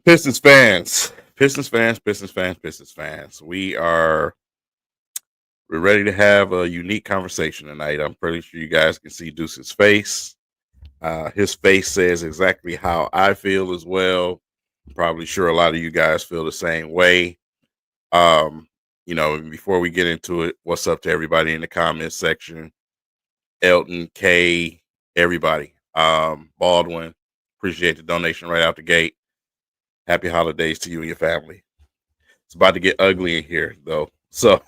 Pistons fans, Pistons fans, Pistons fans, Pistons fans. We're ready to have a unique conversation tonight. I'm pretty sure you guys can see Deuce's face. His face says exactly how I feel as well. I'm probably sure a lot of you guys feel the same way. Um, before we get into it, what's up to everybody in the comments section? Elton, Kay, everybody. Baldwin, appreciate the donation right out the gate. Happy holidays to you and your family. It's about to get ugly in here, though. So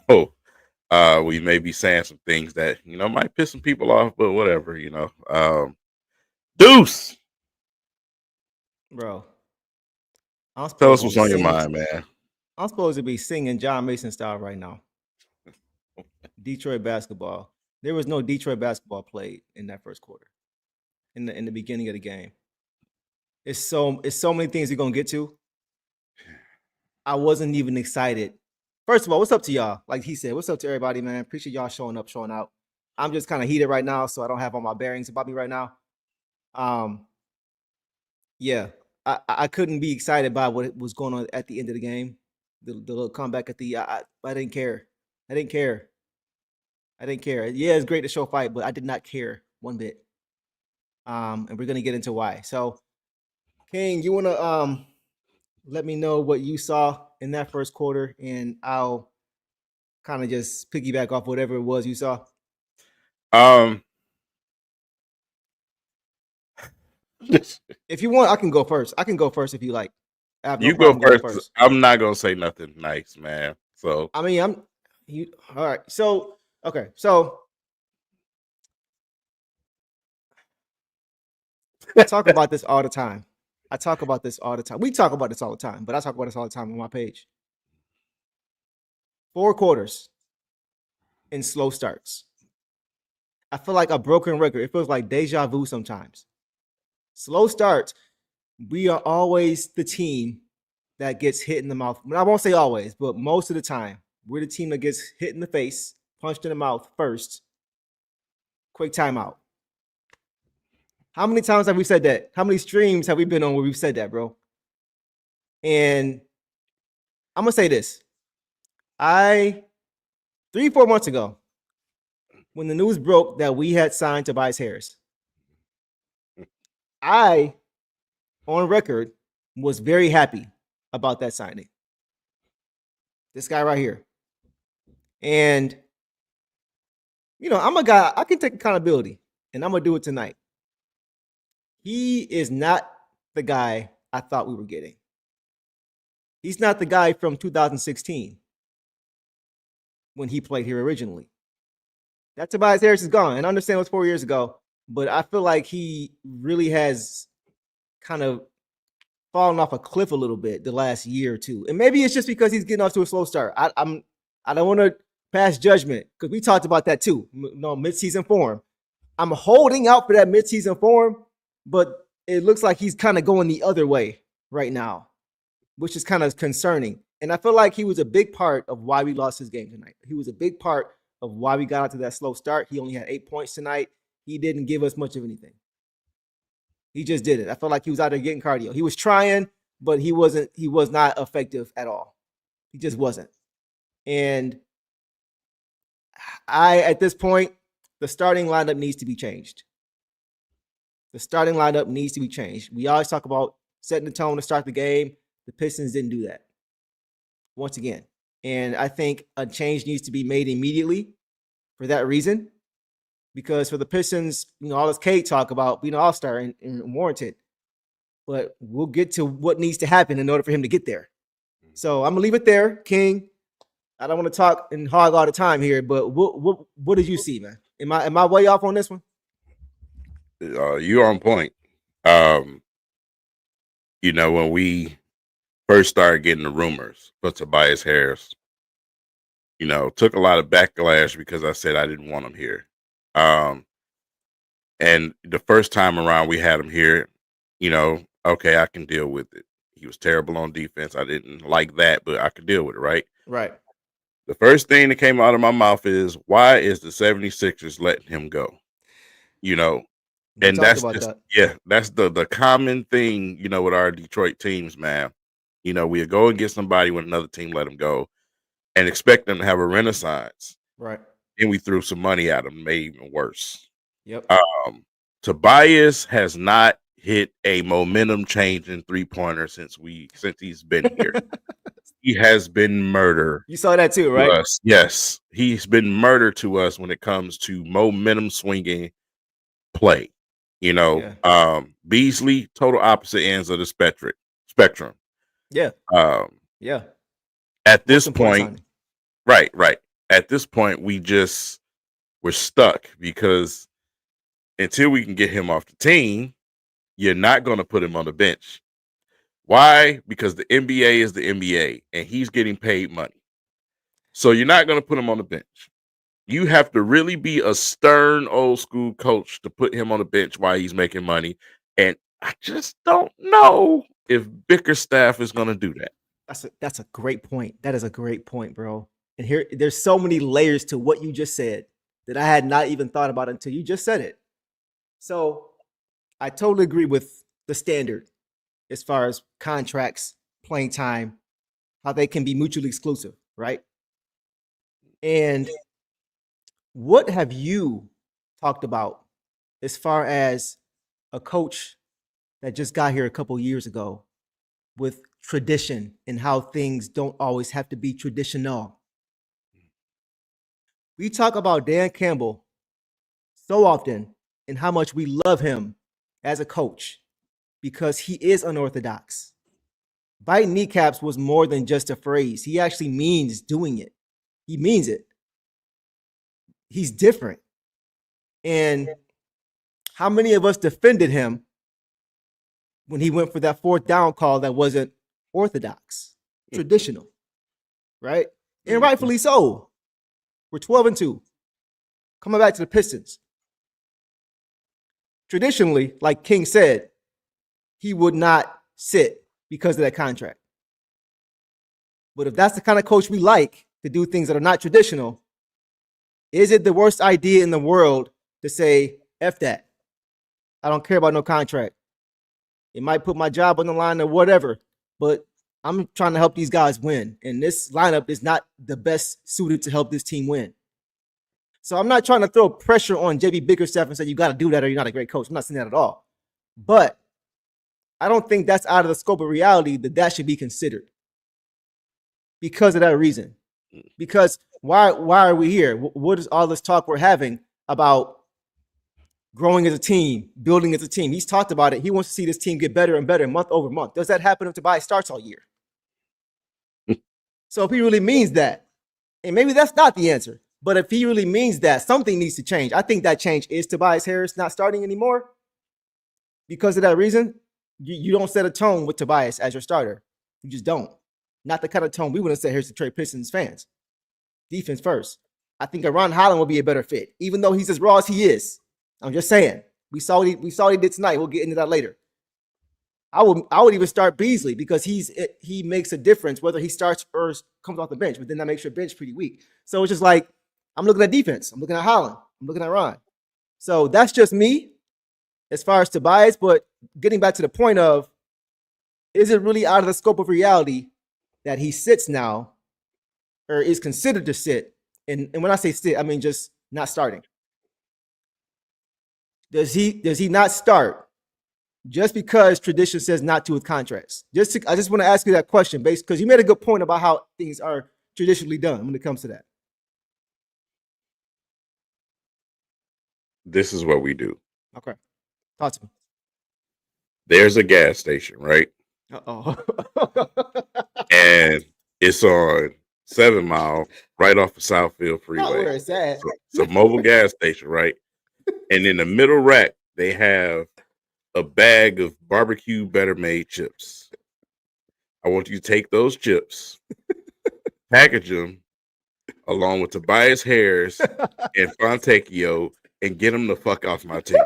we may be saying some things that, might piss some people off, but whatever, Deuce, Bro, I'm tell us supposed to what's be on your singing. mind, man. I'm supposed to be singing John Mason style right now. Detroit basketball. There was no Detroit basketball played in that first quarter. In the beginning of the game. It's so many things we're gonna get to. I wasn't even excited. First of all, what's up to y'all? Like he said, what's up to everybody, man? Appreciate y'all showing up, showing out. I'm just kind of heated right now, so I don't have all my bearings about me right now. Yeah, I couldn't be excited by what was going on at the end of the game. The little comeback at the I didn't care. I didn't care. I didn't care. Yeah, it's great to show fight, but I did not care one bit. And we're gonna get into why. So, King, you wanna let me know what you saw in that first quarter, and I'll kind of just piggyback off whatever it was you saw. Um, If you want, I can go first. I can go first if you like. I have no you go problem going first. first. I'm not gonna say nothing nice, man. So I mean, all right. So okay, so I talk about this all the time. I talk about this all the time. We talk about this all the time, but I talk about this all the time on my page. 4 quarters in slow starts. I feel like a broken record. It feels like deja vu sometimes. Slow starts. We are always the team that gets hit in the mouth. I won't say always, but most of the time, we're the team that gets hit in the face, punched in the mouth first. Quick timeout. How many times have we said that? How many streams have we been on where we've said that, bro? And I'm gonna say this. 3-4 months ago, when the news broke that we had signed Tobias Harris, I, on record, was very happy about that signing. This guy right here. And, I'm a guy, I can take accountability, and I'm going to do it tonight. He is not the guy I thought we were getting. He's not the guy from 2016 when he played here originally. That Tobias Harris is gone. And I understand it was 4 years ago, but I feel like he really has kind of fallen off a cliff a little bit the last year or two. And maybe it's just because he's getting off to a slow start. I don't want to pass judgment because we talked about that too. Midseason form. I'm holding out for that midseason form, but it looks like he's kind of going the other way right now, which is kind of concerning. And I feel like he was a big part of why we lost his game tonight. He was a big part of why we got out to that slow start. He only had 8 points tonight. He didn't give us much of anything. He just did it. I felt like he was out there getting cardio. He was trying, but he was not effective at all. He just wasn't. And at this point, the starting lineup needs to be changed. The starting lineup needs to be changed. We always talk about setting the tone to start the game. The Pistons didn't do that. Once again. And I think a change needs to be made immediately for that reason. Because for the Pistons, all this Cade talk about being an all-star and warranted. But we'll get to what needs to happen in order for him to get there. So I'm going to leave it there, King. I don't want to talk and hog all the time here, but what did you see, man? Am I way off on this one? You're on point. When we first started getting the rumors for Tobias Harris, took a lot of backlash because I said I didn't want him here. And the first time around we had him here, okay, I can deal with it. He was terrible on defense. I didn't like that, but I could deal with it, right? Right. The first thing that came out of my mouth is, why is the 76ers letting him go? We And talked that's about just that. that's the common thing, with our Detroit teams, man. We go and get somebody when another team let them go and expect them to have a renaissance. Right. And we threw some money at them, made even worse. Yep. Tobias has not hit a momentum change in 3-pointer since he's been here. He has been murder You saw that too, to right? us. Yes, he's been murder to us when it comes to momentum swinging play. Beasley, total opposite ends of the spectrum. Yeah. Um, Yeah. at Most this important point, signing. right. At this point, we're stuck because until we can get him off the team, you're not going to put him on the bench. Why? Because the NBA is the NBA and he's getting paid money. So you're not going to put him on the bench. You have to really be a stern old school coach to put him on the bench while he's making money. And I just don't know if Bickerstaff is going to do that. That's a great point. That is a great point, bro. And here there's so many layers to what you just said that I had not even thought about until you just said it. So I totally agree with the standard as far as contracts, playing time, how they can be mutually exclusive, right? And what have you talked about as far as a coach that just got here a couple years ago with tradition and how things don't always have to be traditional? We talk about Dan Campbell so often and how much we love him as a coach because he is unorthodox. Biting kneecaps was more than just a phrase. He actually means doing it. He means it. He's different. And how many of us defended him when he went for that fourth down call that wasn't orthodox, traditional, right? And rightfully so. We're 12-2. Coming back to the Pistons. Traditionally, like King said, he would not sit because of that contract. But if that's the kind of coach we like to do things that are not traditional, is it the worst idea in the world to say, F that? I don't care about no contract. It might put my job on the line or whatever, but I'm trying to help these guys win. And this lineup is not the best suited to help this team win. So I'm not trying to throw pressure on JB Bickerstaff and say, you got to do that or you're not a great coach. I'm not saying that at all. But I don't think that's out of the scope of reality that should be considered because of that reason. Because why are we here? What is all this talk we're having about growing as a team, building as a team? He's talked about it. He wants to see this team get better and better month over month. Does that happen if Tobias starts all year? So if he really means that, and maybe that's not the answer, but if he really means that, something needs to change. I think that change is Tobias Harris not starting anymore. Because of that reason, you don't set a tone with Tobias as your starter. You just don't. Not the kind of tone we want to set here as Detroit Pistons fans. Defense first. I think Ron Holland will be a better fit, even though he's as raw as he is. I'm just saying. We saw what he did tonight. We'll get into that later. I would even start Beasley because he makes a difference whether he starts or comes off the bench, but then that makes your bench pretty weak. So it's just like I'm looking at defense. I'm looking at Holland. I'm looking at Ron. So that's just me as far as Tobias, but getting back to the point of, is it really out of the scope of reality that he sits now or is considered to sit? And when I say sit, I mean just not starting. Does he not start just because tradition says not to with contracts? I just want to ask you that question based because you made a good point about how things are traditionally done when it comes to that. This is what we do. Okay. Talk to me. There's a gas station, right? Uh-oh. And it's on 7 Mile, right off of Southfield Freeway. Not where it's at. So it's a mobile gas station, right? And in the middle rack, they have a bag of barbecue Better Made chips. I want you to take those chips, package them along with Tobias Harris and Fontecchio, and get them the fuck off my team.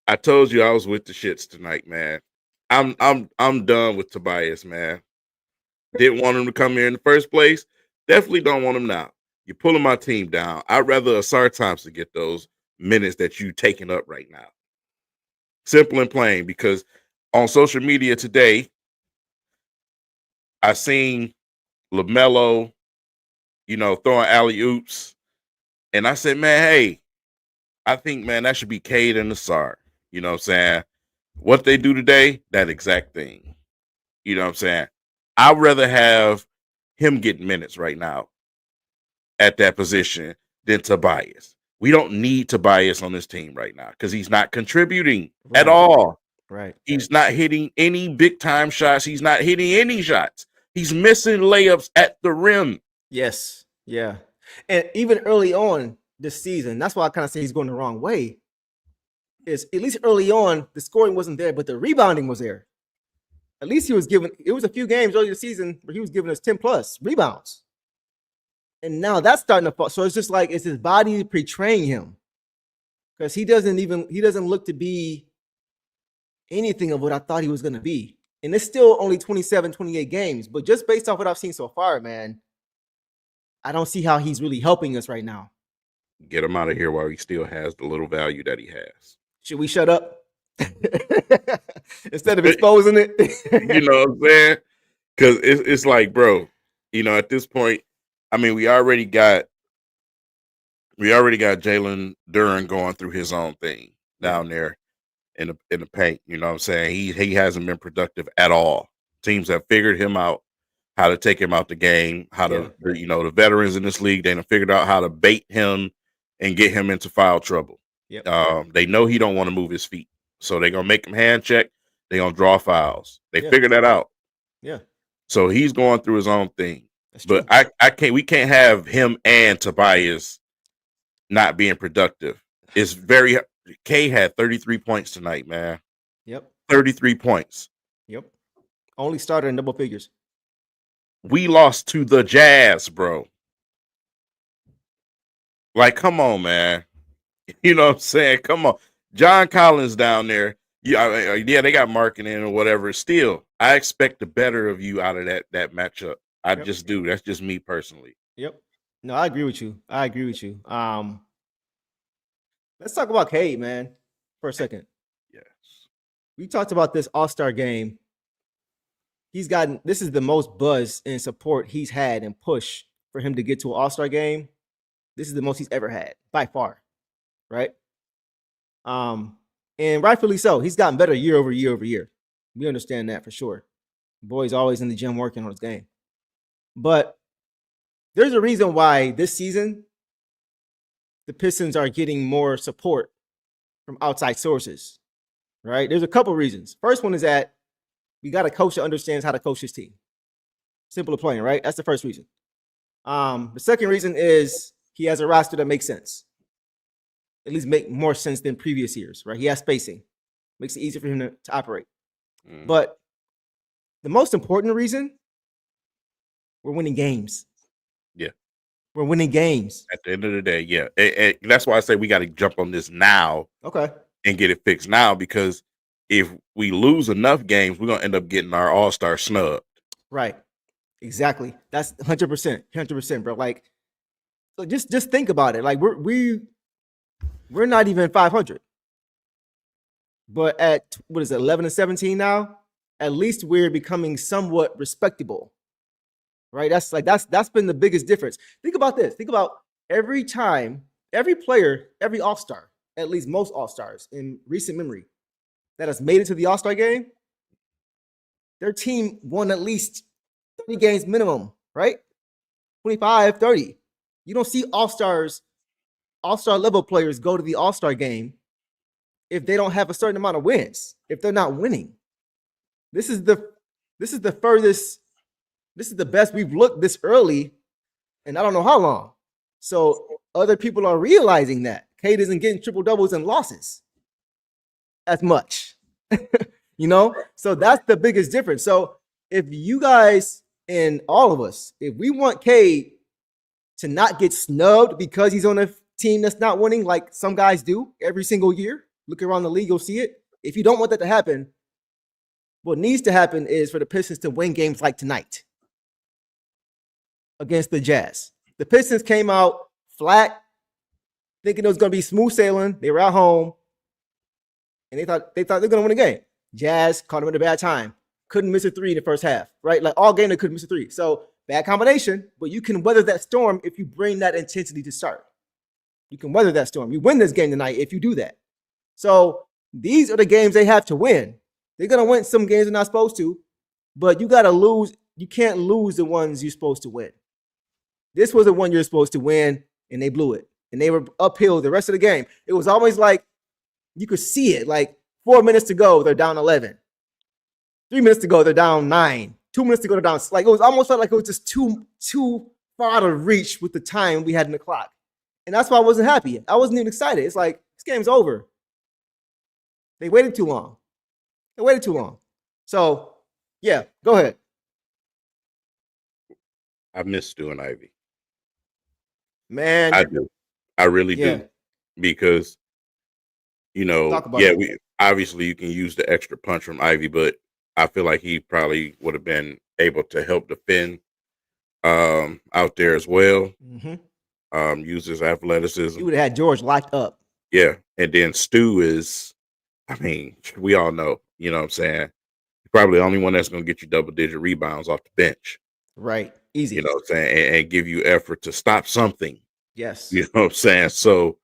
I told you I was with the shits tonight, man. I'm done with Tobias, man. Didn't want him to come here in the first place. Definitely don't want him now. You're pulling my team down. I'd rather Asar Thompson get those minutes that you taking up right now. Simple and plain, because on social media today, I seen LaMelo, throwing alley oops, and I said, man, hey, I think, man, that should be Cade and Nassar. You know what I'm saying? What they do today, that exact thing. You know what I'm saying? I'd rather have him getting minutes right now at that position than Tobias. We don't need Tobias on this team right now because he's not contributing at all. Right. He's not hitting any big time shots. He's not hitting any shots. He's missing layups at the rim. Yes. Yeah. And even early on this season, that's why I kind of say he's going the wrong way. Is at least early on, the scoring wasn't there, but the rebounding was there. At least he was giving, it was a few games early this season where he was giving us 10 plus rebounds. And now that's starting to fall. So it's just like, it's his body betraying him. Because he doesn't look to be anything of what I thought he was going to be. And it's still only 27, 28 games. But just based off what I've seen so far, man, I don't see how he's really helping us right now. Get him out of here while he still has the little value that he has. Should we shut up? Instead of exposing it? You know what I'm saying? Because it's like, bro, at this point, I mean, we already got Jalen Duren going through his own thing down there in the paint. You know what I'm saying? He hasn't been productive at all. Teams have figured him out, how to take him out the game, how to, the veterans in this league, they have figured out how to bait him and get him into foul trouble. Yep. They know he don't want to move his feet, so they're gonna make him hand check. They're gonna draw fouls. They figured that out. Yeah. So he's going through his own thing. That's but true. we can't have him and Tobias not being productive. It's K had 33 points tonight, man. Yep. 33 points. Yep. Only started in double figures. We lost to the Jazz, bro. Like, come on, man. You know what I'm saying? Come on. John Collins down there. Yeah, they got marketing or whatever. Still, I expect the better of you out of that matchup. I just do. That's just me personally. Yep. No, I agree with you. Let's talk about Cade, man, for a second. Yes. We talked about this All-Star game. This is the most buzz and support he's had and push for him to get to an All-Star game. This is the most he's ever had, by far. Right? And rightfully so. He's gotten better year over year over year. We understand that for sure. Boy's always in the gym working on his game. But there's a reason why this season the Pistons are getting more support from outside sources, right? There's a couple reasons. First one is that we got a coach that understands how to coach his team. Simple playing, right? That's the first reason. The second reason is he has a roster that makes sense. At least make more sense than previous years, right? He has spacing. Makes it easier for him to operate. But the most important reason, we're winning games. Yeah. We're winning games. At the end of the day, yeah. And that's why I say we got to jump on this now. Okay. And get it fixed now, because if we lose enough games, we're going to end up getting our all-star snubbed. Right. Exactly. That's 100%. 100%, bro. Like, so just think about it. Like, we're not even 500. But at, 11-17 now? At least we're becoming somewhat respectable. Right? That's been the biggest difference. Think about this. Think about every time, every player, every all-star, at least most all-stars in recent memory that has made it to the all-star game, their team won at least 30 games minimum, right? 25, 30. You don't see all-star level players go to the all-star game if they don't have a certain amount of wins, if they're not winning. This is the furthest, this is the best we've looked this early, and I don't know how long. So other people are realizing that Cade isn't getting triple doubles and losses as much, So that's the biggest difference. So if you guys and all of us, if we want Cade to not get snubbed because he's on a team that's not winning, like some guys do every single year, look around the league, you'll see it. If you don't want that to happen, what needs to happen is for the Pistons to win games like tonight against the Jazz. The Pistons came out flat. thinking it was going to be smooth sailing. They were at home, and they thought they're going to win the game. Jazz caught them at a bad time. Couldn't miss a three in the first half, right? Like all game, they couldn't miss a three. So bad combination, but you can weather that storm if you bring that intensity to start. You can weather that storm. You win this game tonight if you do that. So these are the games they have to win. They're going to win some games they're not supposed to, but you got to lose. You can't lose the ones you're supposed to win. This was the one you're supposed to win, and they blew it. And they were uphill the rest of the game. It was always like you could see it. Like 4 minutes to go, they're down 11. 3 minutes to go, they're down 9. 2 minutes to go, they're down. Like it was almost felt like it was just too far to reach with the time we had in the clock. And that's why I wasn't happy. I wasn't even excited. It's like, this game's over. They waited too long. So, yeah, go ahead. I miss Stu and Ivy. Man. I do. I really do. Because, we obviously you can use the extra punch from Ivy, but I feel like he probably would have been able to help defend out there as well. Mm-hmm. Use his athleticism. He would have had George locked up. Yeah. And then Stu is, we all know, you know what I'm saying? Probably the only one that's going to get you double-digit rebounds off the bench. Right. Easy. You know what I'm saying? And give you effort to stop something. Yes. You know what I'm saying? So,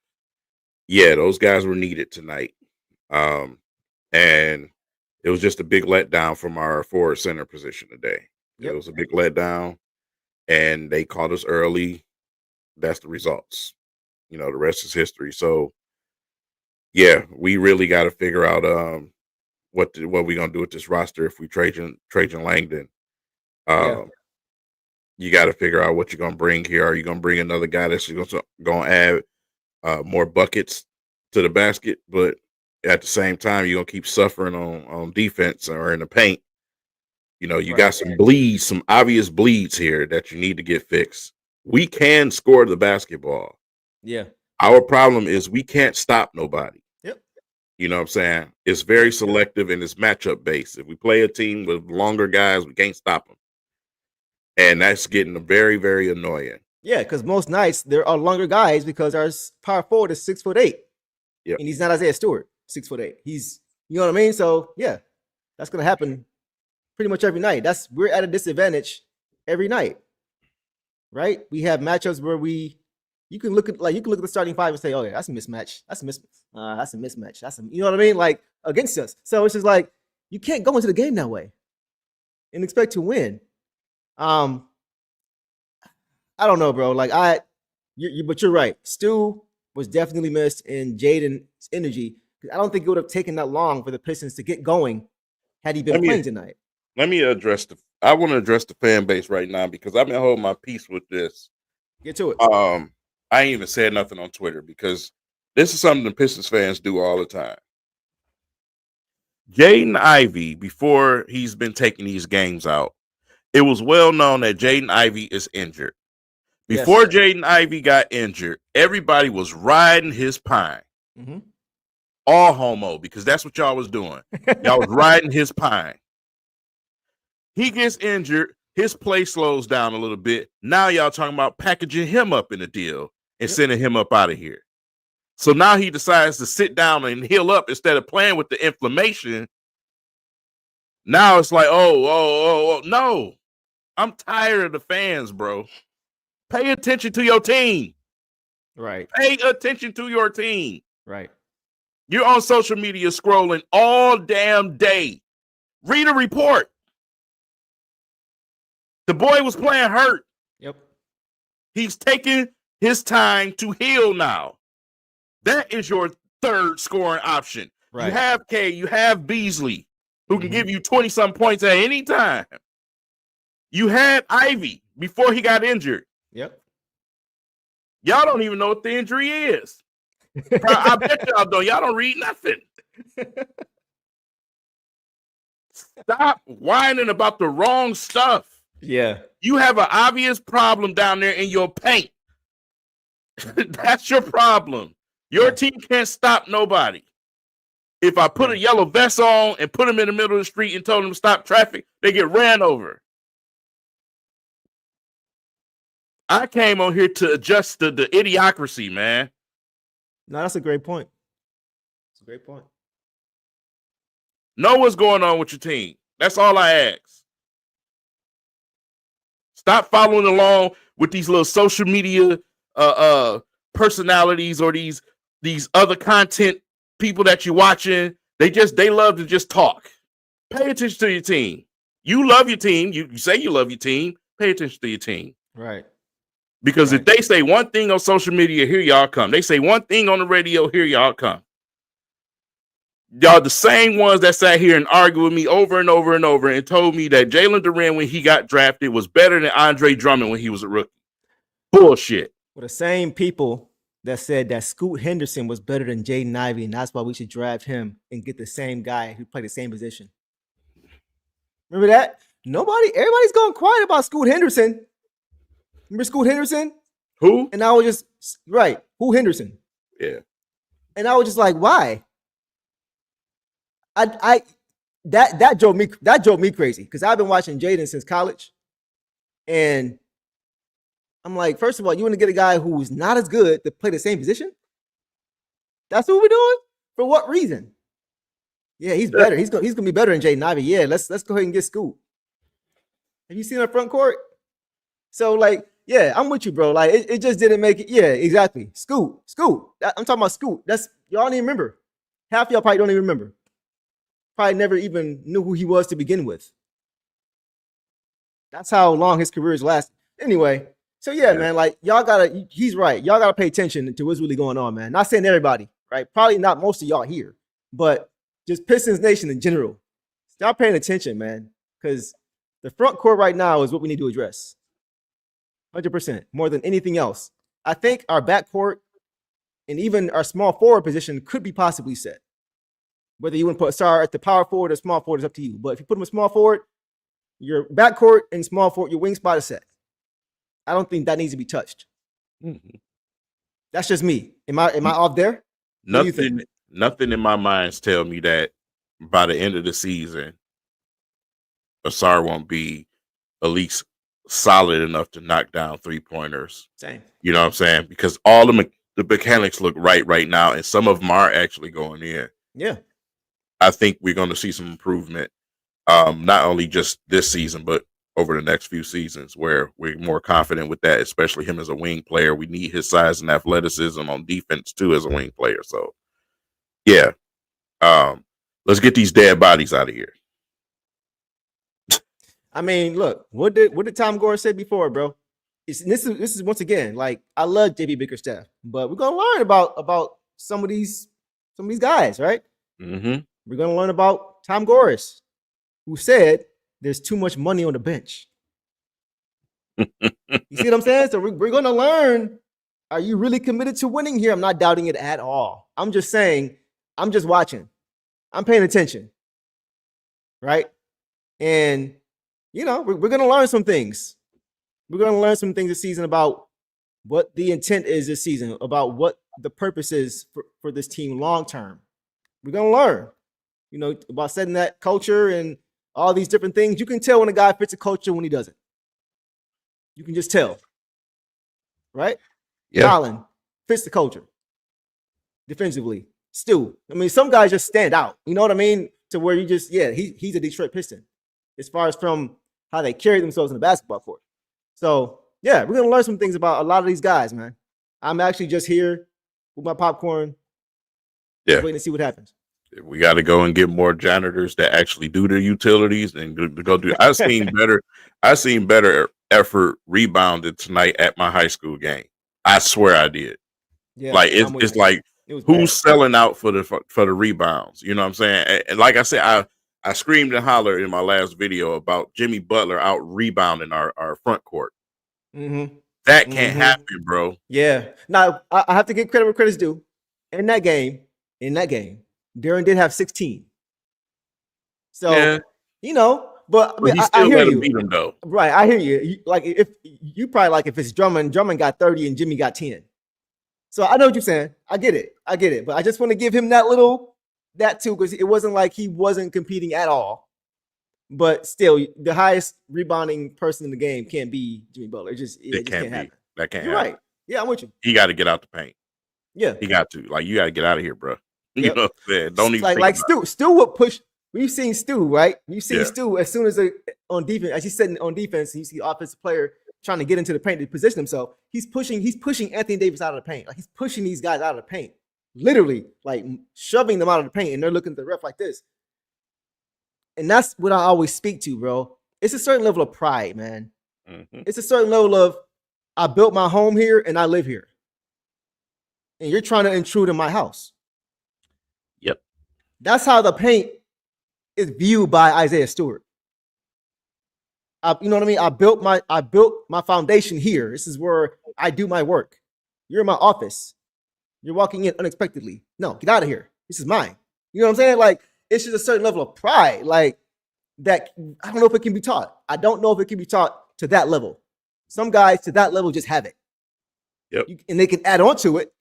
yeah, those guys were needed tonight. And it was just a big letdown from our forward center position today. Yep. It was a big letdown, and they caught us early. That's the results. The rest is history. So, yeah, we really got to figure out what we're going to do with this roster if we Trajan Langdon. You got to figure out what you're going to bring here. Are you going to bring another guy that's going to add more buckets to the basket, but at the same time, you're going to keep suffering on defense or in the paint? You got some obvious bleeds here that you need to get fixed. We can score the basketball. Yeah. Our problem is we can't stop nobody. Yep. You know what I'm saying? It's very selective and it's matchup based. If we play a team with longer guys, we can't stop them. And that's getting very, very annoying. Yeah, because most nights there are longer guys because our power forward is 6'8". Yeah. And he's not Isaiah Stewart, 6'8". He's, you know what I mean? So yeah, that's gonna happen pretty much every night. We're at a disadvantage every night. Right? We have matchups where you can look at the starting five and say, oh yeah, that's a mismatch. That's a mismatch. You know what I mean? Like against us. So it's just like you can't go into the game that way and expect to win. I don't know, bro. Like but you're right. Stu was definitely missed in Jaden's energy. I don't think it would have taken that long for the Pistons to get going had he been playing tonight. I want to address the fan base right now because I've been holding my peace with this. Get to it. I ain't even said nothing on Twitter because this is something the Pistons fans do all the time. Jaden Ivey, before he's been taking these games out, it was well known that Jaden Ivey is injured. Before Jaden Ivey got injured, everybody was riding his pine. Mm-hmm. All homo, because that's what y'all was doing. Y'all was riding his pine. He gets injured. His play slows down a little bit. Now y'all talking about packaging him up in a deal and sending him up out of here. So now he decides to sit down and heal up instead of playing with the inflammation. Now it's like, oh, no. I'm tired of the fans, bro. Pay attention to your team. Right. Pay attention to your team. Right. You're on social media scrolling all damn day. Read a report. The boy was playing hurt. Yep. He's taking his time to heal now. That is your third scoring option. Right. You have Cade, you have Beasley, who can give you 20-some points at any time. You had Ivy before he got injured. Yep. Y'all don't even know what the injury is. I bet y'all don't. Y'all don't read nothing. Stop whining about the wrong stuff. Yeah. You have an obvious problem down there in your paint. That's your problem. Your team can't stop nobody. If I put a yellow vest on and put them in the middle of the street and told them to stop traffic, they get ran over. I came on here to adjust the idiocracy, man. No, that's a great point. It's a great point. Know what's going on with your team. That's all I ask. Stop following along with these little social media personalities or these other content people that you're watching. They love to just talk. Pay attention to your team. You love your team. You say you love your team. Pay attention to your team. Right. Because if they say one thing on social media, here y'all come. They say one thing on the radio, here y'all come. Y'all the same ones that sat here and argued with me over and over and over and told me that Jalen Duren, when he got drafted, was better than Andre Drummond when he was a rookie. Bullshit. Well, the same people that said that Scoot Henderson was better than Jaden Ivey, and that's why we should draft him and get the same guy who played the same position. Remember that? Everybody's going quiet about Scoot Henderson. Remember Scoot Henderson? Who? And I was just, who Henderson? Yeah. And I was just like, why? That drove me crazy because I've been watching Jaden since college, and I'm like, first of all, you want to get a guy who's not as good to play the same position? That's what we're doing? For what reason? Yeah, he's better. He's gonna be better than Jaden Ivey. Yeah, let's go ahead and get Scoot. Have you seen our front court? So yeah, I'm with you, bro. Like it just didn't make it. Yeah, exactly. Scoot. I'm talking about Scoot. That's y'all don't even remember. Half of y'all probably don't even remember. Probably never even knew who he was to begin with. That's how long his career has lasted. Anyway, so yeah, man, like he's right. Y'all gotta pay attention to what's really going on, man. Not saying everybody, right? Probably not most of y'all here, but just Pistons Nation in general. Stop paying attention, man, because the front court right now is what we need to address. 100%, more than anything else. I think our back court and even our small forward position could be possibly set. Whether you want to put Sar at the power forward or small forward is up to you. But if you put him in small forward, your backcourt and small forward, your wing spot is set. I don't think that needs to be touched. Mm-hmm. That's just me. Am I off there? Nothing in my minds tell me that by the end of the season, Asar won't be at least solid enough to knock down 3-pointers. Same. You know what I'm saying? Because all the mechanics look right now, and some of them are actually going in. Yeah. I think we're going to see some improvement, not only just this season, but over the next few seasons where we're more confident with that, especially him as a wing player. We need his size and athleticism on defense, too, as a wing player. So, yeah, let's get these dead bodies out of here. I mean, look, what did Tom Gore say before, bro? This is once again, like, I love JB Bickerstaff, but we're going to learn about some of these guys, right? Mm-hmm. We're going to learn about Tom Gores, who said there's too much money on the bench. You see what I'm saying? So we're going to learn, are you really committed to winning here? I'm not doubting it at all. I'm just saying, I'm just watching. I'm paying attention, right? And, we're going to learn some things. We're going to learn some things this season about what the intent is this season, about what the purpose is for this team long term. We're going to learn. About setting that culture and all these different things. You can tell when a guy fits a culture when he doesn't. You can just tell. Right? Yeah. Holland fits the culture. Defensively. Stu. I mean, some guys just stand out. You know what I mean? To where you just, he's a Detroit Piston. As far as from how they carry themselves in the basketball court. So, yeah, we're going to learn some things about a lot of these guys, man. I'm actually just here with my popcorn. Waiting to see what happens. We got to go and get more janitors that actually do their utilities and go do. I seen better effort rebounded tonight at my high school game. I swear I did. Yeah, like it's like who's selling out for the rebounds? You know what I'm saying? And like I said, I screamed and hollered in my last video about Jimmy Butler out rebounding our front court. Mm-hmm. That can't happen, bro. Yeah. Now I have to give credit where credit's due. In that game. Darren did have 16. So, but I hear you. Beat him, though. Right, I hear you. Like if you probably like if it's Drummond got 30 and Jimmy got 10. So I know what you're saying. I get it. But I just want to give him that too, because it wasn't like he wasn't competing at all. But still, the highest rebounding person in the game can't be Jimmy Butler. It just can't happen. That can't You're happen. Right. Yeah, I'm with you. He got to get out the paint. Yeah. He got to. Like, you got to get out of here, bro. You Yep. know what I'm saying? Don't even think Like about Stu would push. We've seen Stu, right? You've seen Yeah. Stu as soon as on defense, as he's sitting on defense, and you see the offensive player trying to get into the paint to position himself. He's pushing Anthony Davis out of the paint. Like, he's pushing these guys out of the paint, literally, like shoving them out of the paint, and they're looking at the ref like this. And that's what I always speak to, bro. It's a certain level of pride, man. Mhm. It's a certain level of, I built my home here and I live here, and you're trying to intrude in my house. Yep. That's how the paint is viewed by Isaiah Stewart. You know what I mean? I built my foundation here. This is where I do my work. You're in my office. You're walking in unexpectedly. No, get out of here. This is mine. You know what I'm saying? Like, it's just a certain level of pride, like, that I don't know if it can be taught. I don't know if it can be taught to that level. Some guys to that level just have it. Yep. And they can add on to it.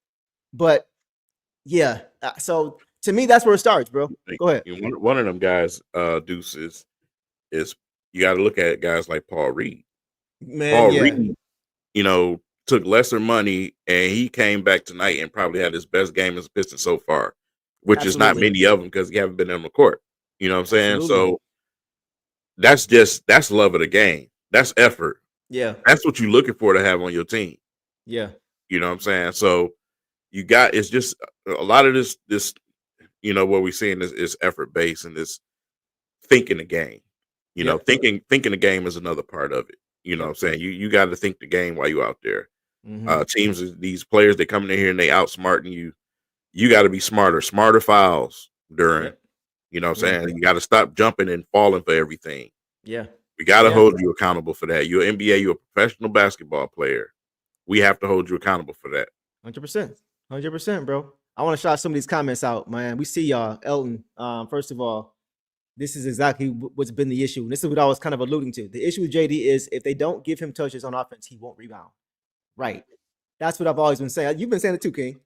But yeah, so to me, that's where it starts, bro. Go ahead. One of them guys, Deuce, is you got to look at guys like Paul Reed. Man, Paul Reed, you know, took lesser money, and he came back tonight and probably had his best game as a Piston so far, which is not many of them because he haven't been on the court. You know what I'm saying? Absolutely. So that's love of the game. That's effort. Yeah. That's what you're looking for to have on your team. Yeah. You know what I'm saying? So it's just a lot of this, you know, what we're seeing is effort based and this thinking the game. You know, thinking the game is another part of it. You know what I'm saying? You got to think the game while you're out there. Mm-hmm. Teams, these players, they come in here and they outsmarting you. You got to be smarter fouls during, you know what I'm saying? You got to stop jumping and falling for everything. Yeah. We got to hold you accountable for that. You're NBA, you're a professional basketball player. We have to hold you accountable for that. 100%, bro. I want to shout some of these comments out, man. We see y'all. Elton, first of all, this is exactly what's been the issue. And this is what I was kind of alluding to. The issue with JD is if they don't give him touches on offense, he won't rebound. Right. That's what I've always been saying. You've been saying it too, King.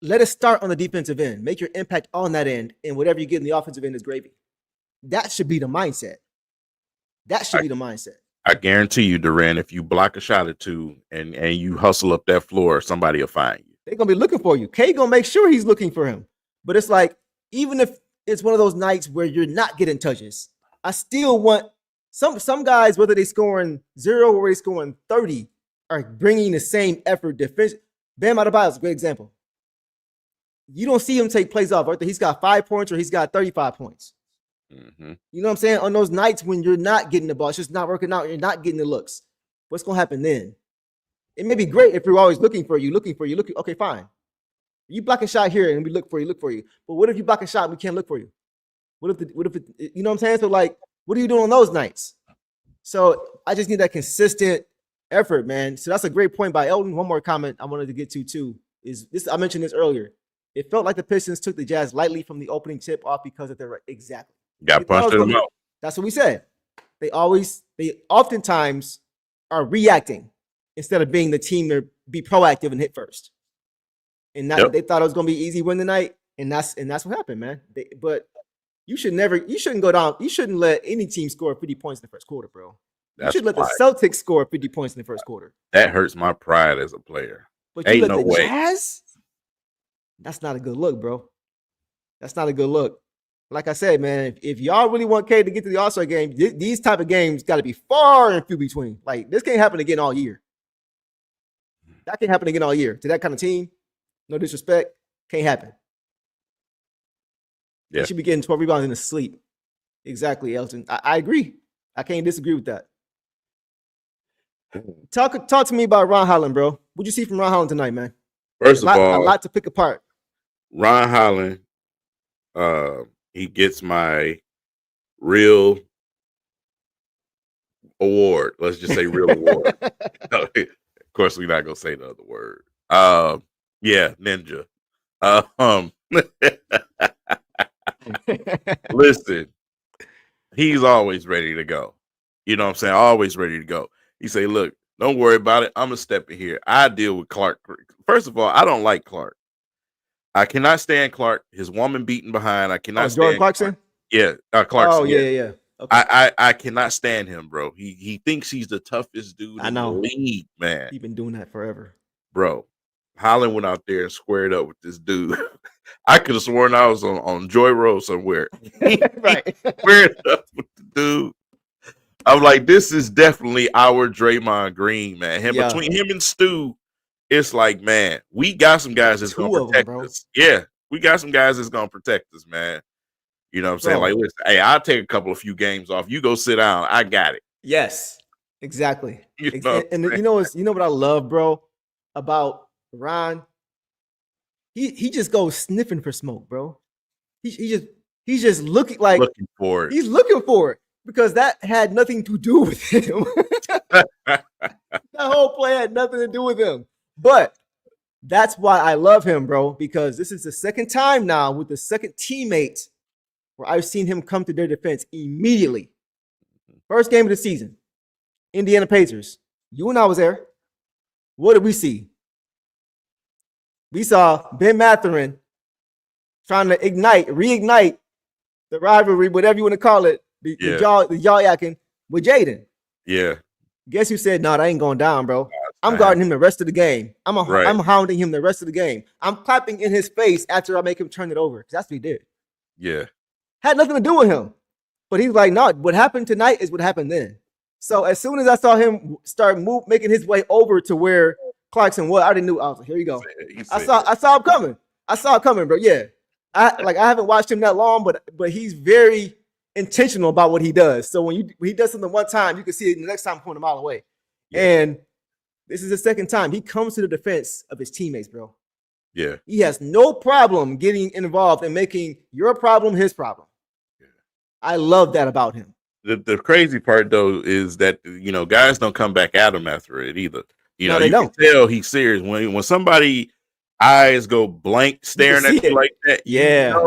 Let us start on the defensive end. Make your impact on that end, and whatever you get in the offensive end is gravy. That should be the mindset. I guarantee you, Duran, if you block a shot or two and you hustle up that floor, somebody will find you. They're going to be looking for you. Cade going to make sure he's looking for him. But it's like, even if it's one of those nights where you're not getting touches, I still want some guys, whether they scoring 0 or they scoring 30, are bringing the same effort. Defense. Bam Adebayo is a great example. You don't see him take plays off. Whether he's got 5 points or he's got 35 points. Mm-hmm. You know what I'm saying? On those nights when you're not getting the ball, it's just not working out, you're not getting the looks. What's going to happen then? It may be great if we're always looking for you. Okay, fine. You block a shot here and we look for you. But what if you block a shot and we can't look for you? What if you know what I'm saying? So, like, what are you doing on those nights? So I just need that consistent effort, man. So that's a great point by Elton. One more comment I wanted to get to too is this. I mentioned this earlier. It felt like the Pistons took the Jazz lightly from the opening tip off because of their exactly. Got punched in the mouth. That's what we said. They oftentimes are reacting instead of being the team to be proactive and hit first. And they thought it was going to be easy win tonight, and that's what happened, man. But you shouldn't go down. You shouldn't let any team score 50 points in the first quarter, bro. You should let the Celtics score 50 points in the first quarter. That hurts my pride as a player. But you let the Jazz? That's not a good look, bro. That's not a good look. Like I said, man, if y'all really want Cade to get to the All-Star game, these type of games got to be far and few between. Like, this can't happen again all year. That can't happen again all year. To that kind of team, no disrespect, can't happen. Yeah. He should be getting 12 rebounds in his sleep. Exactly, Elton. I agree. I can't disagree with that. Talk to me about Ron Holland, bro. What'd you see from Ron Holland tonight, man? First of all, a lot to pick apart. Ron Holland, he gets my real award. Let's just say real award. Of course, we're not gonna say the other word. Yeah, ninja. Listen, he's always ready to go. You know what I'm saying? Always ready to go. He say, look, don't worry about it. I'm gonna step in here. I deal with Clark. First of all, I don't like Clark. I cannot stand Clark. His woman beating behind. I cannot stand Jordan Clarkson. Yeah, Clarkson. Oh yeah. Okay. I cannot stand him, bro. He thinks he's the toughest dude in the league, man. He's been doing that forever, bro. Holland went out there and squared up with this dude. I could have sworn I was on Joy Road somewhere. Right. Squared up with the dude. I'm like, this is definitely our Draymond Green, man. Yeah. Between him and Stu, it's like, man, we got some guys that's going to protect us. Yeah, we got some guys that's going to protect us, man. You know what I'm saying? Like, listen, hey, I'll take a few games off. You go sit down. I got it. Yes, exactly. You know and you know what I love, bro, about Ron? He just goes sniffing for smoke, bro. He's just looking for it. He's looking for it because that had nothing to do with him. That whole play had nothing to do with him. But that's why I love him, bro, because this is the second time now with the second teammate where I've seen him come to their defense immediately. First game of the season, Indiana Pacers. You and I was there. What did we see? We saw Ben Mathurin trying to reignite the rivalry, whatever you want to call it, the y'all yakking with Jaden. Yeah. Guess who said, no, that ain't going down, bro. I'm guarding him the rest of the game. I'm hounding him the rest of the game. I'm clapping in his face after I make him turn it over. Because that's what he did. Yeah. Had nothing to do with him. But he's like, no, what happened tonight is what happened then. So as soon as I saw him start making his way over to where Clarkson was, I already knew. I was like, here you go. I saw him coming. I saw it coming, bro. Yeah. I haven't watched him that long, but he's very intentional about what he does. So when he does something one time, you can see it the next time point a mile away. Yeah. And this is the second time he comes to the defense of his teammates, bro. Yeah. He has no problem getting involved and making your problem his problem. Yeah. I love that about him. The crazy part though is that guys don't come back at him after it either. You can tell he's serious when somebody eyes go blank staring at you like that. Yeah.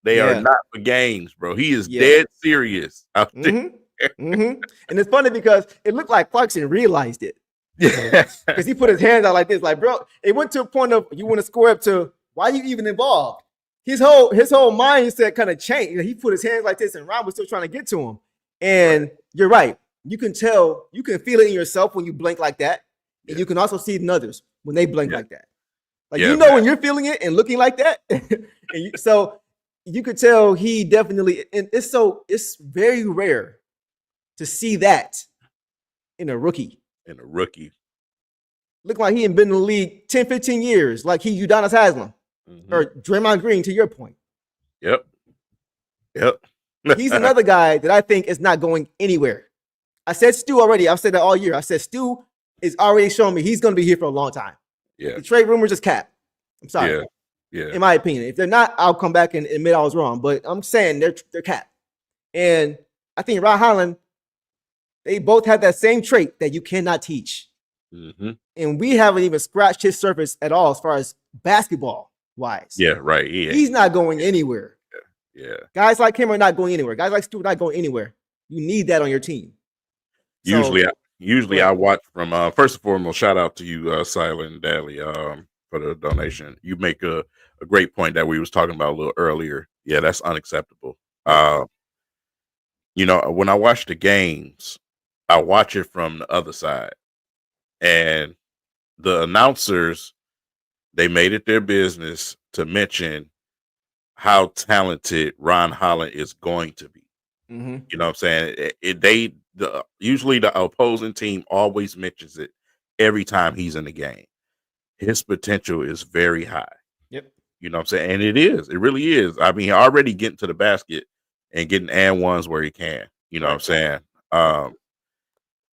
They are not for games, bro. He is dead serious out there. And it's funny because it looked like Clarkson realized it. Yeah. Because he put his hands out like this, like, bro, it went to a point of you want to square up to why are you even involved? His whole mindset kind of changed. He put his hands like this, and Ron was still trying to get to him. And you're right. You can tell, you can feel it in yourself when you blink like that. And you can also see it in others when they blink like that. Like, when you're feeling it and looking like that. So you could tell he definitely, and it's very rare to see that in a rookie. Look like he ain't been in the league 10, 15 years, like Udonis Haslem or Draymond Green, to your point. Yep. He's another guy that I think is not going anywhere. I said Stu already. I've said that all year. I said Stu is already showing me he's going to be here for a long time. Yeah. The trade rumors is cap. I'm sorry. Yeah. In my opinion. If they're not, I'll come back and admit I was wrong. But I'm saying they're cap. And I think Ron Holland, they both have that same trait that you cannot teach. And we haven't even scratched his surface at all as far as basketball wise. Yeah, right. He's not going anywhere. Yeah. Guys like him are not going anywhere. Guys like Stu are not going anywhere. You need that on your team. Usually I watch from first and foremost, shout out to you, Silent Daly, for the donation. You make a great point that we was talking about a little earlier. Yeah, that's unacceptable. When I watch the games, I watch it from the other side. And the announcers, they made it their business to mention how talented Ron Holland is going to be. You know what I'm saying? Usually the opposing team always mentions it every time he's in the game. His potential is very high. Yep. You know what I'm saying? And it really is. I mean, already getting to the basket and getting and ones where he can. You know what I'm saying?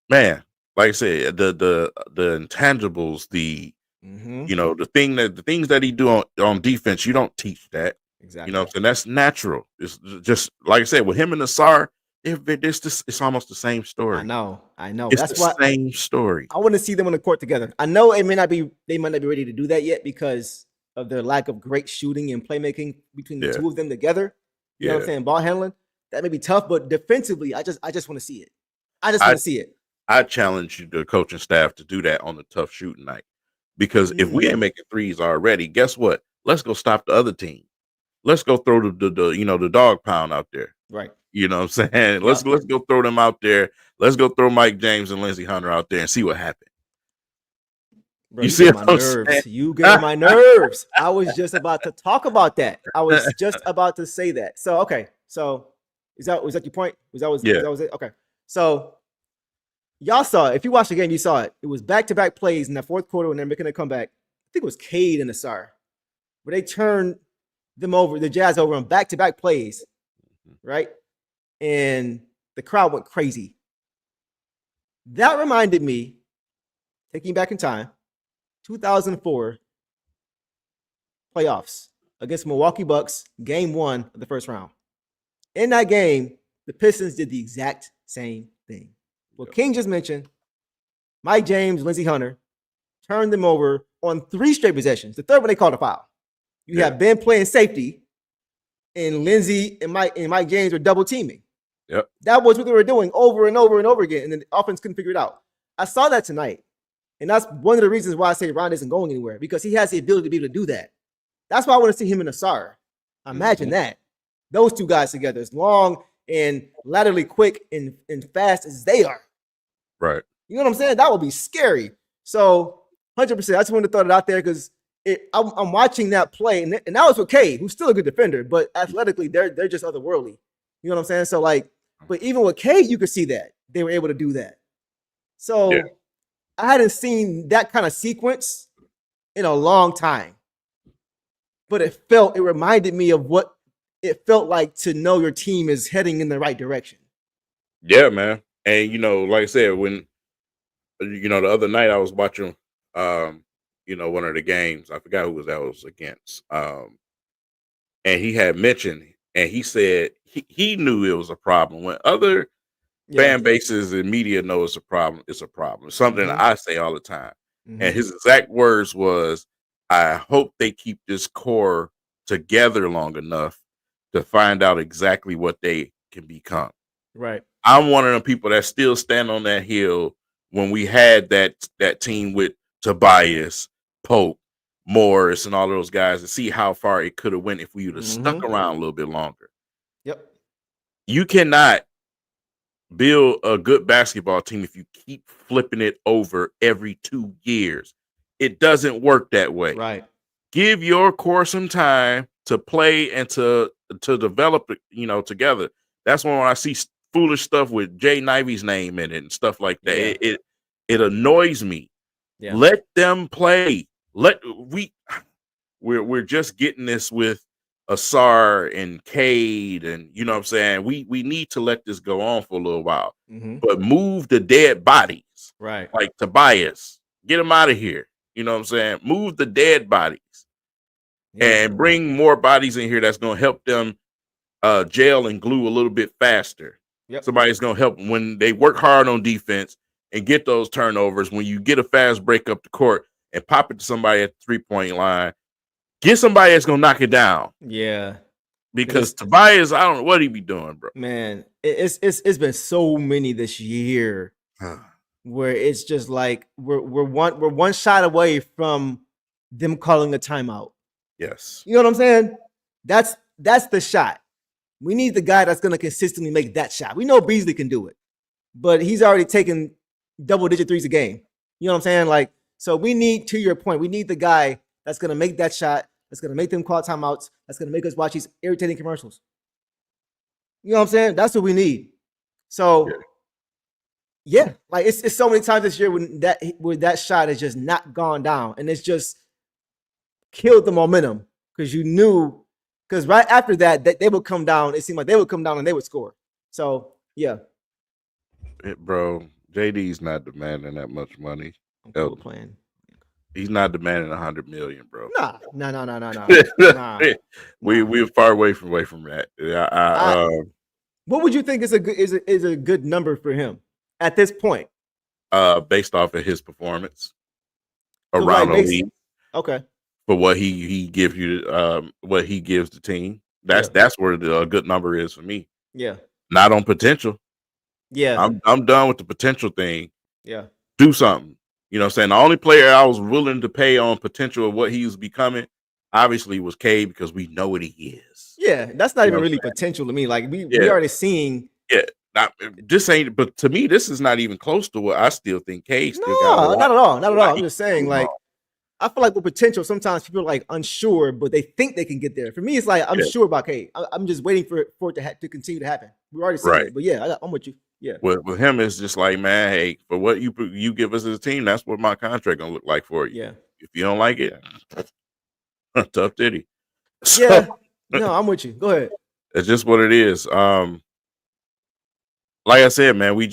Man, like I said, the intangibles, the things that he do on defense, you don't teach that. Exactly. You know what I'm saying? That's natural. It's just like I said, with him and Nassar, it's almost the same story. I know. It's that's the same story. I want to see them on the court together. I know they might not be ready to do that yet because of their lack of great shooting and playmaking between the two of them together. You know what I'm saying? Ball handling. That may be tough, but defensively, I just want to see it. I just want to see it. I challenge the coaching staff to do that on the tough shooting night. Because if we ain't making threes already, guess what? Let's go stop the other team. Let's go throw the dog pound out there. Right. You know what I'm saying? Let's go throw them out there. Let's go throw Mike James and Lindsey Hunter out there and see what happens. Bro, You you see get on what my I'm saying? nerves. You get on my nerves. I was just about to talk about that. I was just about to say that. So okay. So was that your point? Yeah. That was it? Okay. So y'all saw it. If you watched the game, you saw it. It was back-to-back plays in the fourth quarter when they're making a comeback. I think it was Cade and Asar, where they turned the Jazz over on back-to-back plays, right? And the crowd went crazy. That reminded me, taking back in time, 2004 playoffs against Milwaukee Bucks, game 1 of the first round. In that game, the Pistons did the exact same thing. What King just mentioned, Mike James, Lindsey Hunter, turned them over on 3 straight possessions. The third one they called a foul. You have Ben playing safety, and Lindsey and Mike James were double teaming. Yep. That was what they were doing over and over and over again, and then the offense couldn't figure it out. I saw that tonight, and that's one of the reasons why I say Ron isn't going anywhere, because he has the ability to be able to do that. That's why I want to see him in Asar. Imagine that. Those two guys together, as long and laterally quick and fast as they are. Right. You know what I'm saying? That would be scary. So 100%. I just wanted to throw it out there because I'm watching that play, and that was with Cade, who's still a good defender, but athletically, they're just otherworldly. You know what I'm saying? So but even with Cade, you could see that they were able to do that. So I hadn't seen that kind of sequence in a long time, but it reminded me of what it felt like to know your team is heading in the right direction. Yeah, man. And like I said, when the other night I was watching one of the games. I forgot who that was against. And he had mentioned, and he said he knew it was a problem. When other fan bases and media know it's a problem, it's a problem. It's something I say all the time. And his exact words was, I hope they keep this core together long enough to find out exactly what they can become. Right. I'm one of the people that still stand on that hill when we had that team with Tobias, Pope, Morris, and all those guys, to see how far it could have went if we would have stuck around a little bit longer. Yep. You cannot build a good basketball team if you keep flipping it over every 2 years. It doesn't work that way. Right. Give your core some time to play and to develop, together. That's when I see foolish stuff with Jay Knivey's name in it and stuff like that. Yeah. It annoys me. Yeah. Let them play. We're just getting this with Asar and Cade, and you know what I'm saying? We need to let this go on for a little while. But move the dead bodies. Right. Like Tobias. Get them out of here. You know what I'm saying? Move the dead bodies. And bring more bodies in here that's going to help them gel and glue a little bit faster. Yep. Somebody's going to help them when they work hard on defense and get those turnovers. When you get a fast break up the court and pop it to somebody at the 3-point line, get somebody that's going to knock it down. Yeah. Because Tobias, I don't know what he be doing, bro. Man, it's been so many this year where it's just like we're one shot away from them calling a timeout. Yes. You know what I'm saying? That's the shot. We need the guy that's going to consistently make that shot. We know Beasley can do it, but he's already taken double-digit threes a game. You know what I'm saying? So we need, to your point, we need the guy that's going to make that shot, that's going to make them call timeouts, that's going to make us watch these irritating commercials. You know what I'm saying? That's what we need. So, it's so many times this year when that shot has just not gone down, and it's just killed the momentum because right after that they would come down. It seemed like they would come down and they would score. So bro, JD's not demanding that much money. I'm cool playing. He's not demanding $100 million, bro. No. We're far away from that. What would you think is a good number for him at this point? Based off of his performance around the league. Okay. For what he gives you, what he gives the team. That's where the good number is for me. Yeah. Not on potential. Yeah. I'm done with the potential thing. Yeah. Do something. You know what I'm saying? The only player I was willing to pay on potential of what he was becoming, obviously, was Cade, because we know what he is. Yeah, that's not even really potential to me. We already seeing. Yeah, This ain't. But to me, this is not even close to what I still think Cade still got a No, lot. not at all. Not at all. I'm he just can saying, improve like, on. I feel like with potential, sometimes people are like unsure, but they think they can get there. For me, it's like I'm Yeah, sure about Cade. I'm just waiting for it to continue to happen. We've already seen right. it, but yeah, I'm with you. Yeah, With him, it's just like, man, hey, for what you give us as a team, that's what my contract gonna look like for you. yeah, If you don't like it, tough titty. So yeah. No, I'm with you. Go ahead. it's just what it is. Like I said, man, we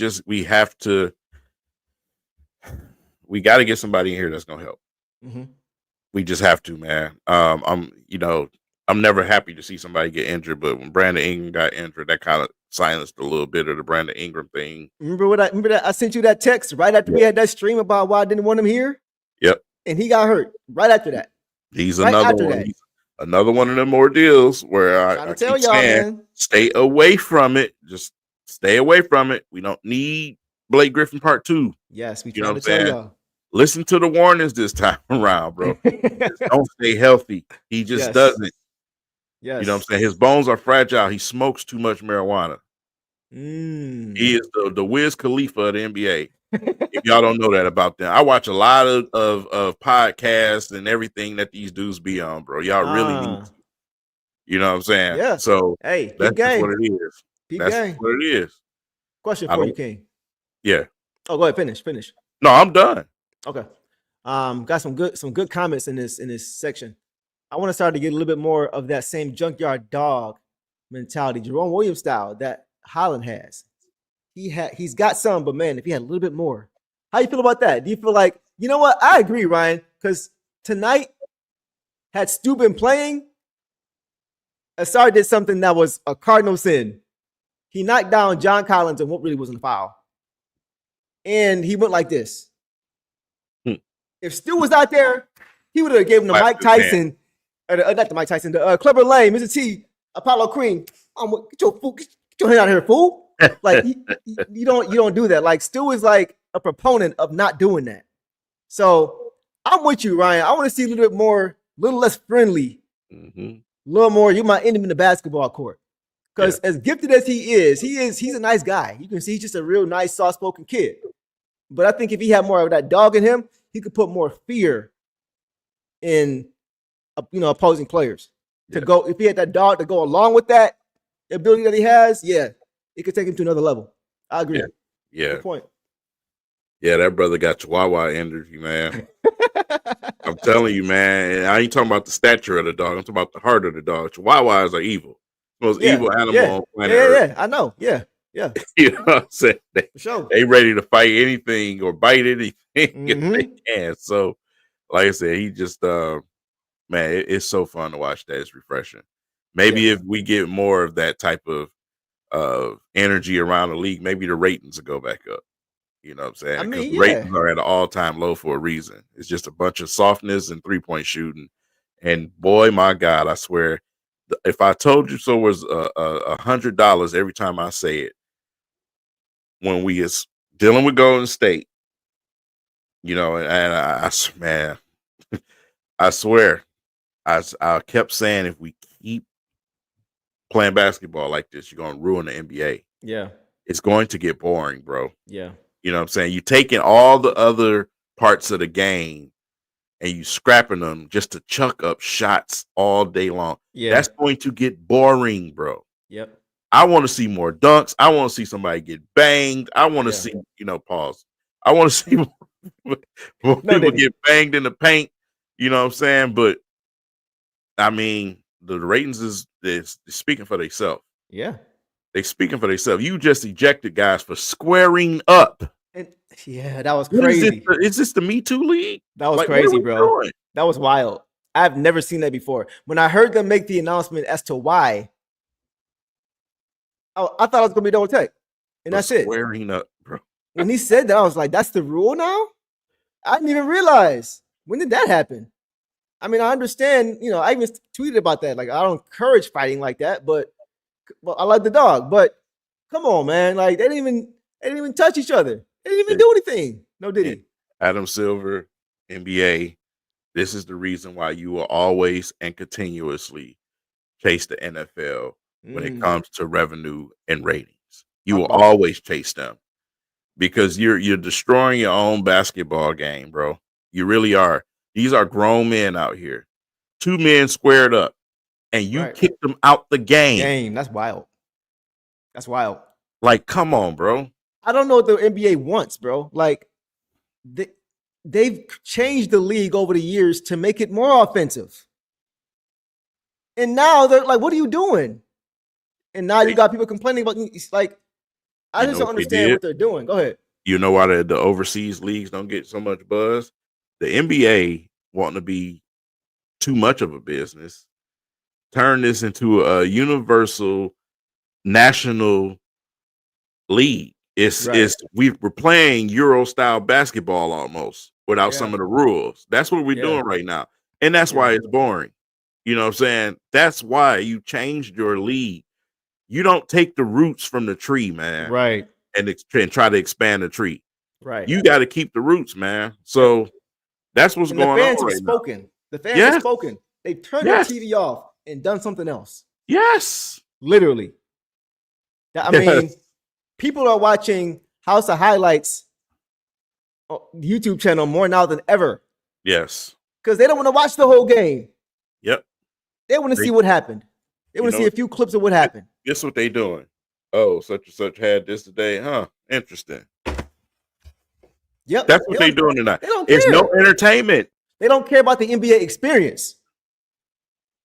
got to get somebody in here that's gonna help. Mm-hmm. We just have to, man. I'm never happy to see somebody get injured, but when Brandon Ingram got injured, that kind of silenced a little bit of the Brandon Ingram thing. Remember that I sent you that text right after we Yep. had that stream about why I didn't want him here, Yep. and he got hurt right after that. He's Right another after one. that. He's another one of them ordeals where Trying to I tell keep y'all, saying, man. stay away from it. Just stay away from it. We don't need Blake Griffin Part 2. Yes, we You know trying what to I'm tell saying? y'all. Listen to the warnings this time around, bro. Just don't stay healthy. He just Yes. doesn't. You know what I'm Yes. saying? His bones are fragile. He smokes too much marijuana. He is the Wiz Khalifa of the NBA. If y'all don't know that about them, I watch a lot of podcasts and everything that these dudes be on, bro. Y'all really need to. You know what I'm saying? Yeah. So Hey, peep that's just what game. it is. Peep That's just game. what it is. Question I for you, don't. King. Yeah. Oh, go ahead. Finish. No, I'm done. Okay. Got some good comments in this section. I want to start to get a little bit more of that same junkyard dog mentality, Jerome Williams style that Holland has. He's got some, but man, if he had a little bit more, how you feel about that? Do you feel like, you know what? I agree, Ryan, because tonight, had Stu been playing, Asar did something that was a cardinal sin. He knocked down John Collins and what really wasn't a foul. And he went like this. If Stu was out there, he would have given the Slap Mike this man. Tyson, not the Mike Tyson, the Clubber Lane, Mr. T, Apollo Cream. Get your hand out of here, fool. Like you don't do that. Like Stu is like a proponent of not doing that. So I'm with you, Ryan. I want to see a little bit more, a little less friendly, a little more. You're my enemy in the basketball court. Because as gifted as he's a nice guy. You can see he's just a real nice, soft-spoken kid. But I think if he had more of that dog in him, he could put more fear in opposing players. To go, if he had that dog to go along with that ability that he has, it could take him to another level. I agree. Yeah. Good point. Yeah, that brother got Chihuahua energy, man. I'm telling you, man. And I ain't talking about the stature of the dog. I'm talking about the heart of the dog. Chihuahuas are evil. Most evil animal on planet Earth. Yeah. I know. Yeah. You know what I'm saying? For sure. They ready to fight anything or bite anything if they can. So, like I said, he just man, it's so fun to watch that. It's refreshing. Maybe if we get more of that type of energy around the league, maybe the ratings will go back up. You know what I'm saying? I Because mean, the ratings are at an all-time low for a reason. It's just a bunch of softness and three-point shooting. And boy, my God, I swear, if I told you so was $100 every time I say it, when we is dealing with Golden State, and man, I swear, I kept saying if we keep playing basketball like this, you're going to ruin the NBA. Yeah. It's going to get boring, bro. Yeah. You know what I'm saying? You're taking all the other parts of the game and you scrapping them just to chuck up shots all day long. Yeah. That's going to get boring, bro. Yep. I want to see more dunks. I want to see somebody get banged. I want to see, pause. I want to see more people get banged in the paint. You know what I'm saying? But I mean, the ratings is speaking for themselves. Yeah. They speaking for themselves. You just ejected guys for squaring up. And that was crazy. Is this the Me Too league? That was crazy, bro. Doing? That was wild. I've never seen that before. When I heard them make the announcement as to why, I thought it was gonna be double take, and that's it. Squaring up, bro. When he said that, I was like, "That's the rule now." I didn't even realize. When did that happen? I mean, I understand. I even tweeted about that. Like, I don't encourage fighting like that, but I like the dog. But come on, man! Like, they didn't even touch each other. They didn't even do anything. No, did he? Adam Silver, NBA. This is the reason why you will always and continuously chase the NFL when it comes to revenue and ratings. You will always chase them because you're destroying your own basketball game, bro. You really are. These are grown men out here. Two men squared up, and you kicked them out the game. That's wild. That's wild. Like, come on, bro. I don't know what the NBA wants, bro. Like, they've changed the league over the years to make it more offensive. And now they're like, what are you doing? And now you got people complaining about it's like, I just don't understand what they're doing. Go ahead. You know why the overseas leagues don't get so much buzz? The NBA wanting to be too much of a business, turn this into a universal national league. We're playing Euro style basketball almost without some of the rules. That's what we're doing right now. And that's why it's boring. You know what I'm saying? That's why you changed your league. You don't take the roots from the tree, man. Right. And try to expand the tree. Right. You got to keep the roots, man. So that's what's going on. The fans have spoken. The fans have spoken. They've turned their TV off and done something else. Yes. Literally. I mean, people are watching House of Highlights YouTube channel more now than ever. Yes. Because they don't want to watch the whole game. Yep. They want to see what happened. They want to see a few clips of what happened. Guess what they doing? Oh, such and such had this today. Huh. Interesting. Yep. That's what they're doing tonight. They don't care. It's no entertainment. They don't care about the NBA experience.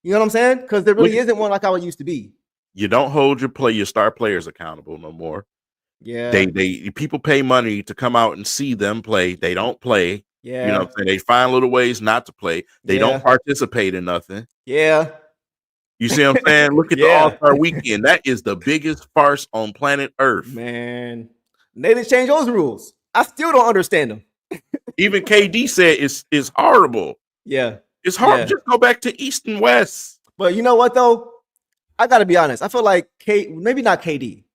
You know what I'm saying? Because there really isn't one like how it used to be. You don't hold your star players accountable no more. Yeah. They people pay money to come out and see them play. They don't play. Yeah. You know what I'm saying? They find little ways not to play. They don't participate in nothing. Yeah. You see what I'm saying? Look at the All-Star Weekend. That is the biggest farce on planet Earth. Man. They didn't change those rules. I still don't understand them. Even KD said it's horrible. Yeah. It's hard. Just go back to East and West. But you know what, though? I got to be honest. I feel like maybe not KD,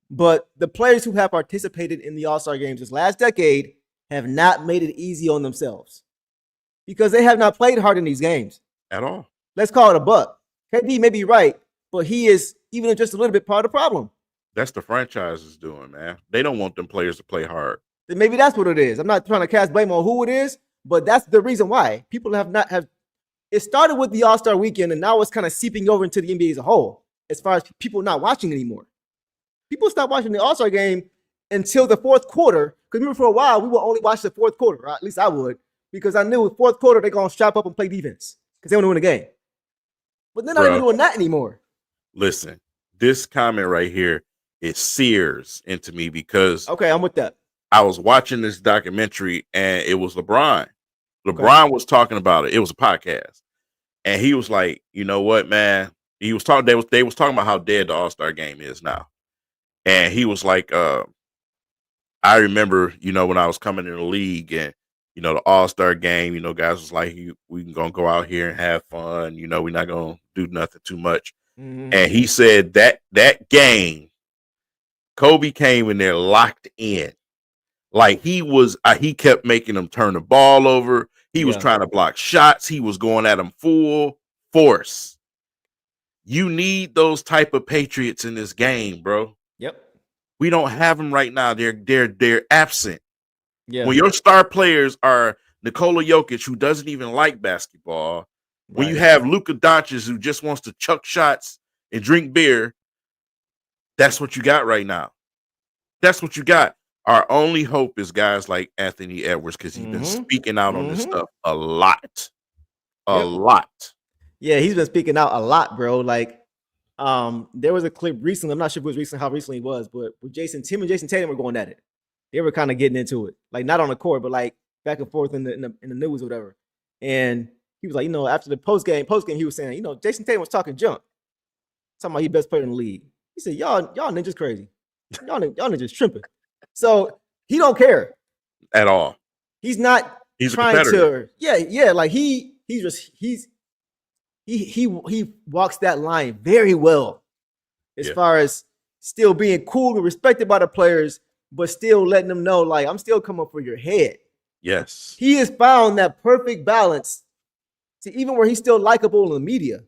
but the players who have participated in the All-Star games this last decade have not made it easy on themselves because they have not played hard in these games. At all. Let's call it a buck. KD may be right, but he is even just a little bit part of the problem. That's the franchise is doing, man. They don't want them players to play hard. Then maybe that's what it is. I'm not trying to cast blame on who it is, but that's the reason why people have not have. It started with the All-Star Weekend, and now it's kind of seeping over into the NBA as a whole. As far as people not watching anymore, people stopped watching the All-Star game until the fourth quarter. Because remember, for a while we would only watch the fourth quarter. Or at least I would, because I knew the fourth quarter they're gonna strap up and play defense because they want to win the game. But they're not even doing that anymore. Listen, this comment right here, it sears into me because I'm with that. I was watching this documentary and it was LeBron. LeBron was talking about it. It was a podcast. And he was like, you know what, man? He was talking, they was talking about how dead the All-Star game is now. And he was like, I remember, when I was coming in the league and the All-Star game, guys was like, we gonna go out here and have fun. We're not gonna do nothing too much. Mm-hmm. And he said that game, Kobe came in there locked in. Like he kept making them turn the ball over. He was trying to block shots. He was going at them full force. You need those type of Patriots in this game, bro. Yep. We don't have them right now. They're absent. Yeah. When your star players are Nikola Jokic, who doesn't even like basketball, when you have Luka Doncic, who just wants to chuck shots and drink beer, that's what you got right now. That's what you got. Our only hope is guys like Anthony Edwards, because he's been speaking out on this stuff a lot. A lot. Yeah, he's been speaking out a lot, bro. Like, there was a clip recently. I'm not sure if it was recent, how recently it was, but with Jason Tatum were going at it. They were kind of getting into it, like not on the court, but like back and forth in the news or whatever. And he was like, after the post game, he was saying, Jason Tatum was talking junk, talking about he best player in the league. He said, y'all ninjas crazy, y'all ninjas tripping. So he don't care at all. He's not. He's trying to. Yeah. Like he walks that line very well, as far as still being cool and respected by the players, but still letting them know, like, I'm still coming for your head. Yes. He has found that perfect balance to even where he's still likable in the media.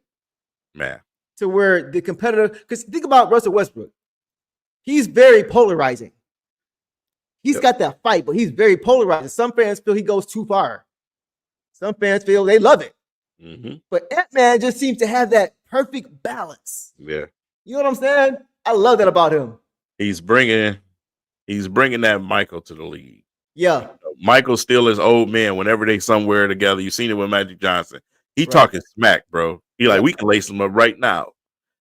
Man. To where the competitor, because think about Russell Westbrook. he's very polarizing. He's Yep. got that fight, but he's very polarizing. Some fans feel he goes too far. Some fans feel they love it. Mm-hmm. But Ant-Man just seems to have that perfect balance. Yeah. You know what I'm saying? I love that about him. He's bringing that Michael to the league. Yeah. Michael's still his old man whenever they somewhere together. You've seen it with Magic Johnson. He Right. talking smack, bro. He like, Yep. we can lace him up right now.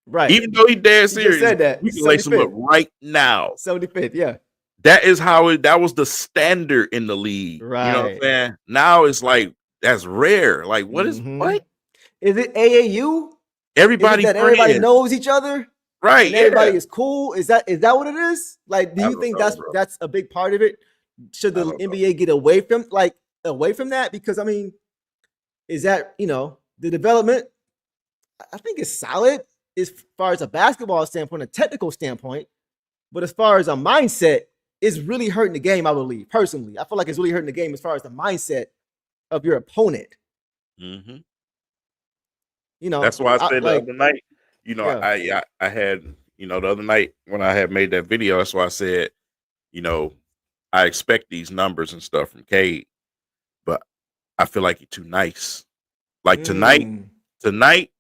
Right. Even though he dead He serious, just said that. we can lace him up 75th. right now. 75th, yeah. That is how that was the standard in the league. You know what I'm Right. saying? Now it's like, that's rare. Like, what is what? Is it AAU? Everybody Is it that everybody friends. knows each other? Right. And everybody Yeah. is cool. Is that what it is? Like, do I you don't think know, that's bro. that's a big part of it? Should the don't know. NBA get away from that? Because I mean, is that the development? I think it's solid as far as a basketball standpoint, a technical standpoint, but as far as a mindset, it's really hurting the game. I believe personally, I feel like it's really hurting the game as far as the mindset of your opponent. Mm-hmm. That's why I said the other night. Yeah. I had the other night when I had made that video. That's why I said, I expect these numbers and stuff from Cade, but I feel like he's too nice. Like tonight,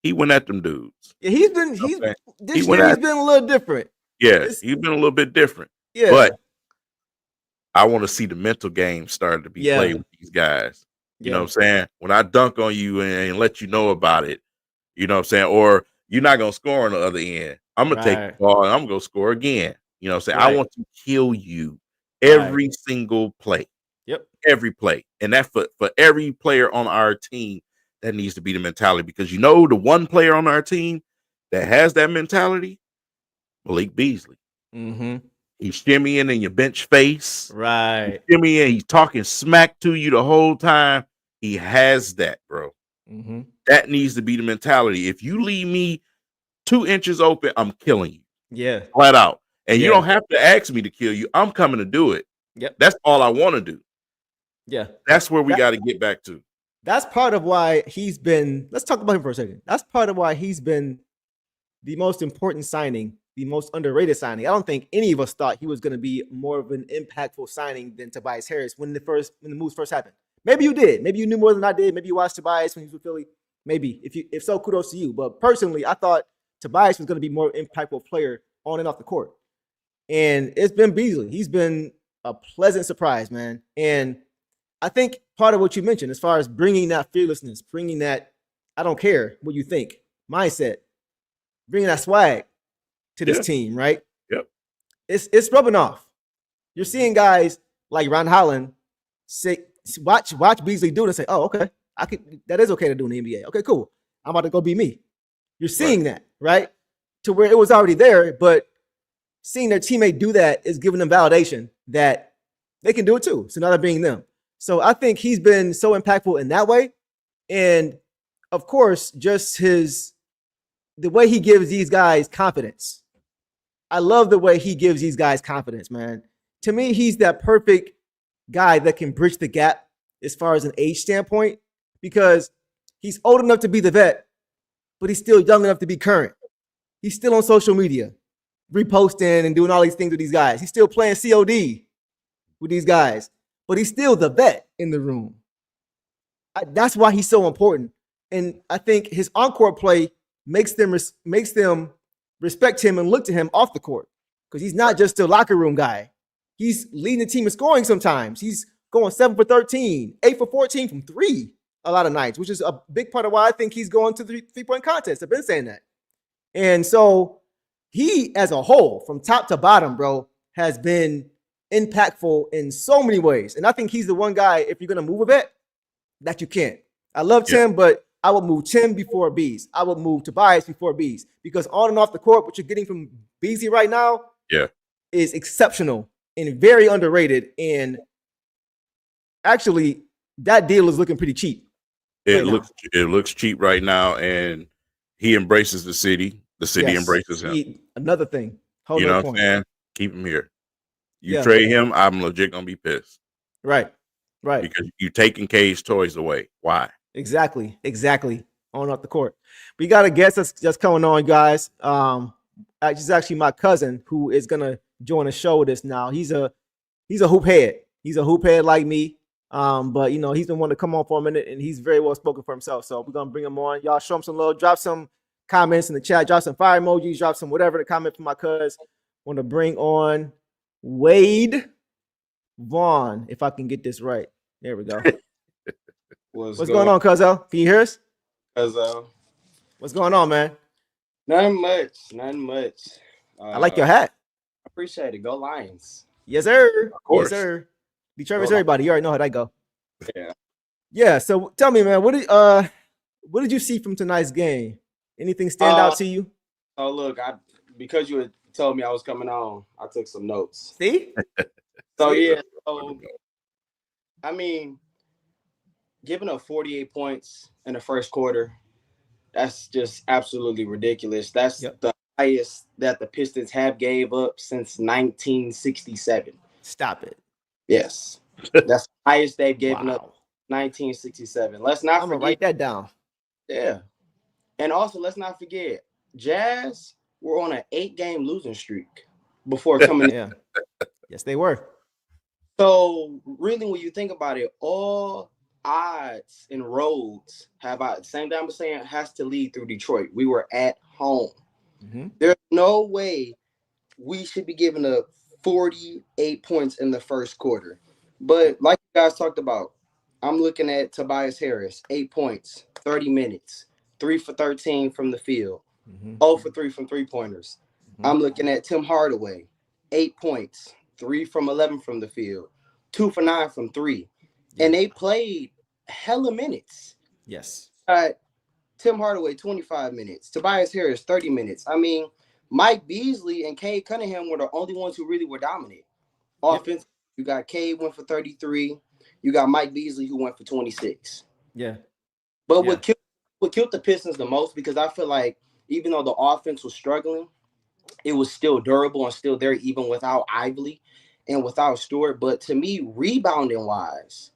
he went at them dudes. Yeah, this year he's been a little different. Yeah, he's been a little bit different. Yeah. But I want to see the mental game start to be played with these guys. You know what I'm saying? When I dunk on you and let you know about it, you know what I'm saying? Or you're not going to score on the other end. I'm going to take the ball and I'm going to score again. You know what I'm saying? Right. I want to kill you every single play. Yep. Every play. And that for every player on our team, that needs to be the mentality. Because the one player on our team that has that mentality, Malik Beasley. Mm-hmm. He's shimmying in your bench face. Right. He's shimmying. He's talking smack to you the whole time. He has that, bro. Mm-hmm. That needs to be the mentality. If you leave me 2 inches open, I'm killing you. Yeah. Flat out. And you don't have to ask me to kill you. I'm coming to do it. Yep. That's all I want to do. Yeah. That's where we got to get back to. That's part of why he's been, let's talk about him for a second. That's part of why he's been the most important signing, the most underrated signing. I don't think any of us thought he was going to be more of an impactful signing than Tobias Harris when the moves first happened. Maybe you did. Maybe you knew more than I did. Maybe you watched Tobias when he was with Philly. Maybe. If so, kudos to you. But personally, I thought Tobias was going to be more impactful player on and off the court. And it's been Beasley. He's been a pleasant surprise, man. And I think part of what you mentioned, as far as bringing that fearlessness, bringing that I don't care what you think mindset, bringing that swag to this team, right? Yep. It's rubbing off. You're seeing guys like Ron Holland say, watch Beasley do it and say, "Oh, okay, that is okay to do in the NBA. Okay, cool. I'm about to go be me." You're seeing that, right? To where it was already there, but seeing their teammate do that is giving them validation that they can do it too. So now they're being them. So I think he's been so impactful in that way. And of course, just the way he gives these guys confidence. I love the way he gives these guys confidence, man. To me, he's that perfect guy that can bridge the gap as far as an age standpoint, because he's old enough to be the vet, but he's still young enough to be current. He's still on social media, reposting and doing all these things with these guys. He's still playing COD with these guys, but he's still the vet in the room. That's why he's so important. And I think his encore play makes them respect him and look to him off the court, because he's not just a locker room guy. He's leading the team in scoring sometimes. He's going 7 for 13, 8 for 14 from 3 a lot of nights, which is a big part of why I think he's going to the three-point contest. I've been saying that. And so he, as a whole, from top to bottom, bro, has been impactful in so many ways. And I think he's the one guy, if you're going to move a bet, that you can't. I love Tim, but I would move Tim before Bees. I would move Tobias before Bees, because on and off the court, what you're getting from Beasley right now is exceptional and very underrated. And actually, that deal is looking pretty cheap. It looks cheap right now, and he embraces the city. The city embraces him. Another thing. You know what I'm saying? Keep him here. You trade him, I'm legit gonna be pissed. Right. Because you taking Cade's toys away. Why? Exactly. On off the court. We got a guest that's coming on, guys. It's actually my cousin who is gonna join the show with us now. He's a hoop head. He's a hoop head like me. But he's been wanting to come on for a minute, and he's very well spoken for himself. So we're gonna bring him on. Y'all show him some love. Drop some comments in the chat. Drop some fire emojis. Drop some whatever to comment for my cuz. Want to bring on Wade Vaughn, if I can get this right. There we go. What's going on, Cuzzo? Can you hear us? Cuzzo. What's going on, man? Nothing much. I like your hat. Appreciate it. Go Lions. Yes, sir. Of course. Yes, sir. Detroit is everybody. You already know how that go. Yeah. Yeah. So tell me, man, what did you see from tonight's game? Anything stand out to you? Oh, look, because you had told me I was coming on, I took some notes. See? So yeah. So, I mean, giving up 48 points in the first quarter, that's just absolutely ridiculous. That's the highest that the Pistons have gave up since 1967. Stop it. Yes. That's the highest they've given up, 1967. Let's not I'm forget. gonna write that down. Yeah. And also, let's not forget, Jazz were on an 8-game losing streak before coming in. Yeah. Yes, they were. So really, when you think about it, all odds and roads same time I'm saying has to lead through Detroit. We were at home. Mm-hmm. There's no way we should be giving up 48 points in the first quarter. But like you guys talked about, I'm looking at Tobias Harris, 8 points, 30 minutes, 3 for 13 from the field, 0 for 3 from three-pointers. I'm looking at Tim Hardaway, 8 points, 3 from 11 from the field, 2 for 9 from 3. And they played hella minutes. Yes. Tim Hardaway, 25 minutes. Tobias Harris, 30 minutes. I mean, Mike Beasley and Cade Cunningham were the only ones who really were dominant. Offense, you got Cade went for 33. You got Mike Beasley who went for 26. Yeah. But what killed the Pistons the most, because I feel like even though the offense was struggling, it was still durable and still there even without Ively and without Stewart. But to me, rebounding-wise,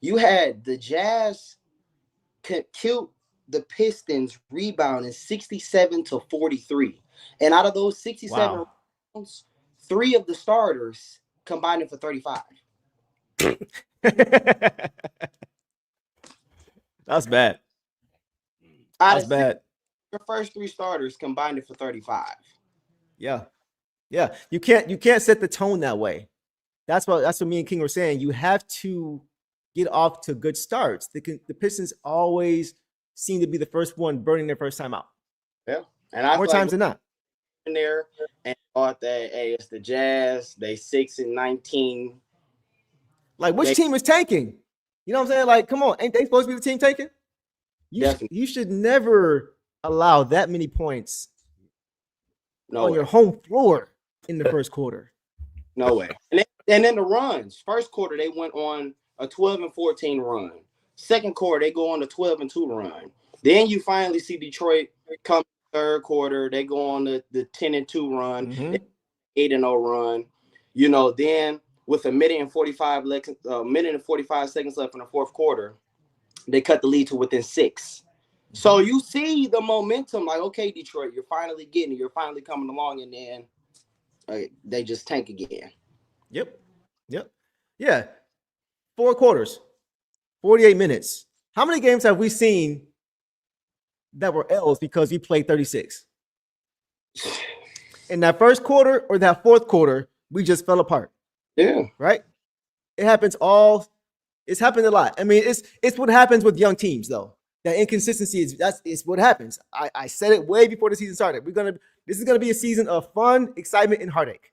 you had the Jazz killed the Pistons rebounding 67-43. And out of those 67 rounds, 3 of the starters combined for 35. That's bad. That's bad. The first 3 starters combined for 35. Yeah. Yeah. You can't set the tone that way. That's what me and King were saying. You have to get off to good starts. The Pistons always seem to be the first one burning their first time out. Yeah. And more times than not. In there and thought that, hey, it's the Jazz. They 6-19. Like, which team is tanking? You know what I'm saying? Like, come on, ain't they supposed to be the team tanking? You should never allow that many points on your home floor in the first quarter. No way. And then the runs. First quarter, they went on a 12-14 run. Second quarter, they go on a 12-2 run. Then you finally see Detroit come third quarter. They go on the 10-2 run, 8-0 run. You know, then with a minute and 45 seconds left in the fourth quarter, they cut the lead to within 6. So you see the momentum, like, okay, Detroit, you're finally getting it. You're finally coming along, and then they just tank again. Yep. Yeah. 4 quarters, 48 minutes. How many games have we seen that were L's because we played 36? In that first quarter or that fourth quarter, we just fell apart. Yeah. Right? It's happened a lot. I mean, it's what happens with young teams, though. That inconsistency is what happens. I said it way before the season started. This is gonna be a season of fun, excitement, and heartache.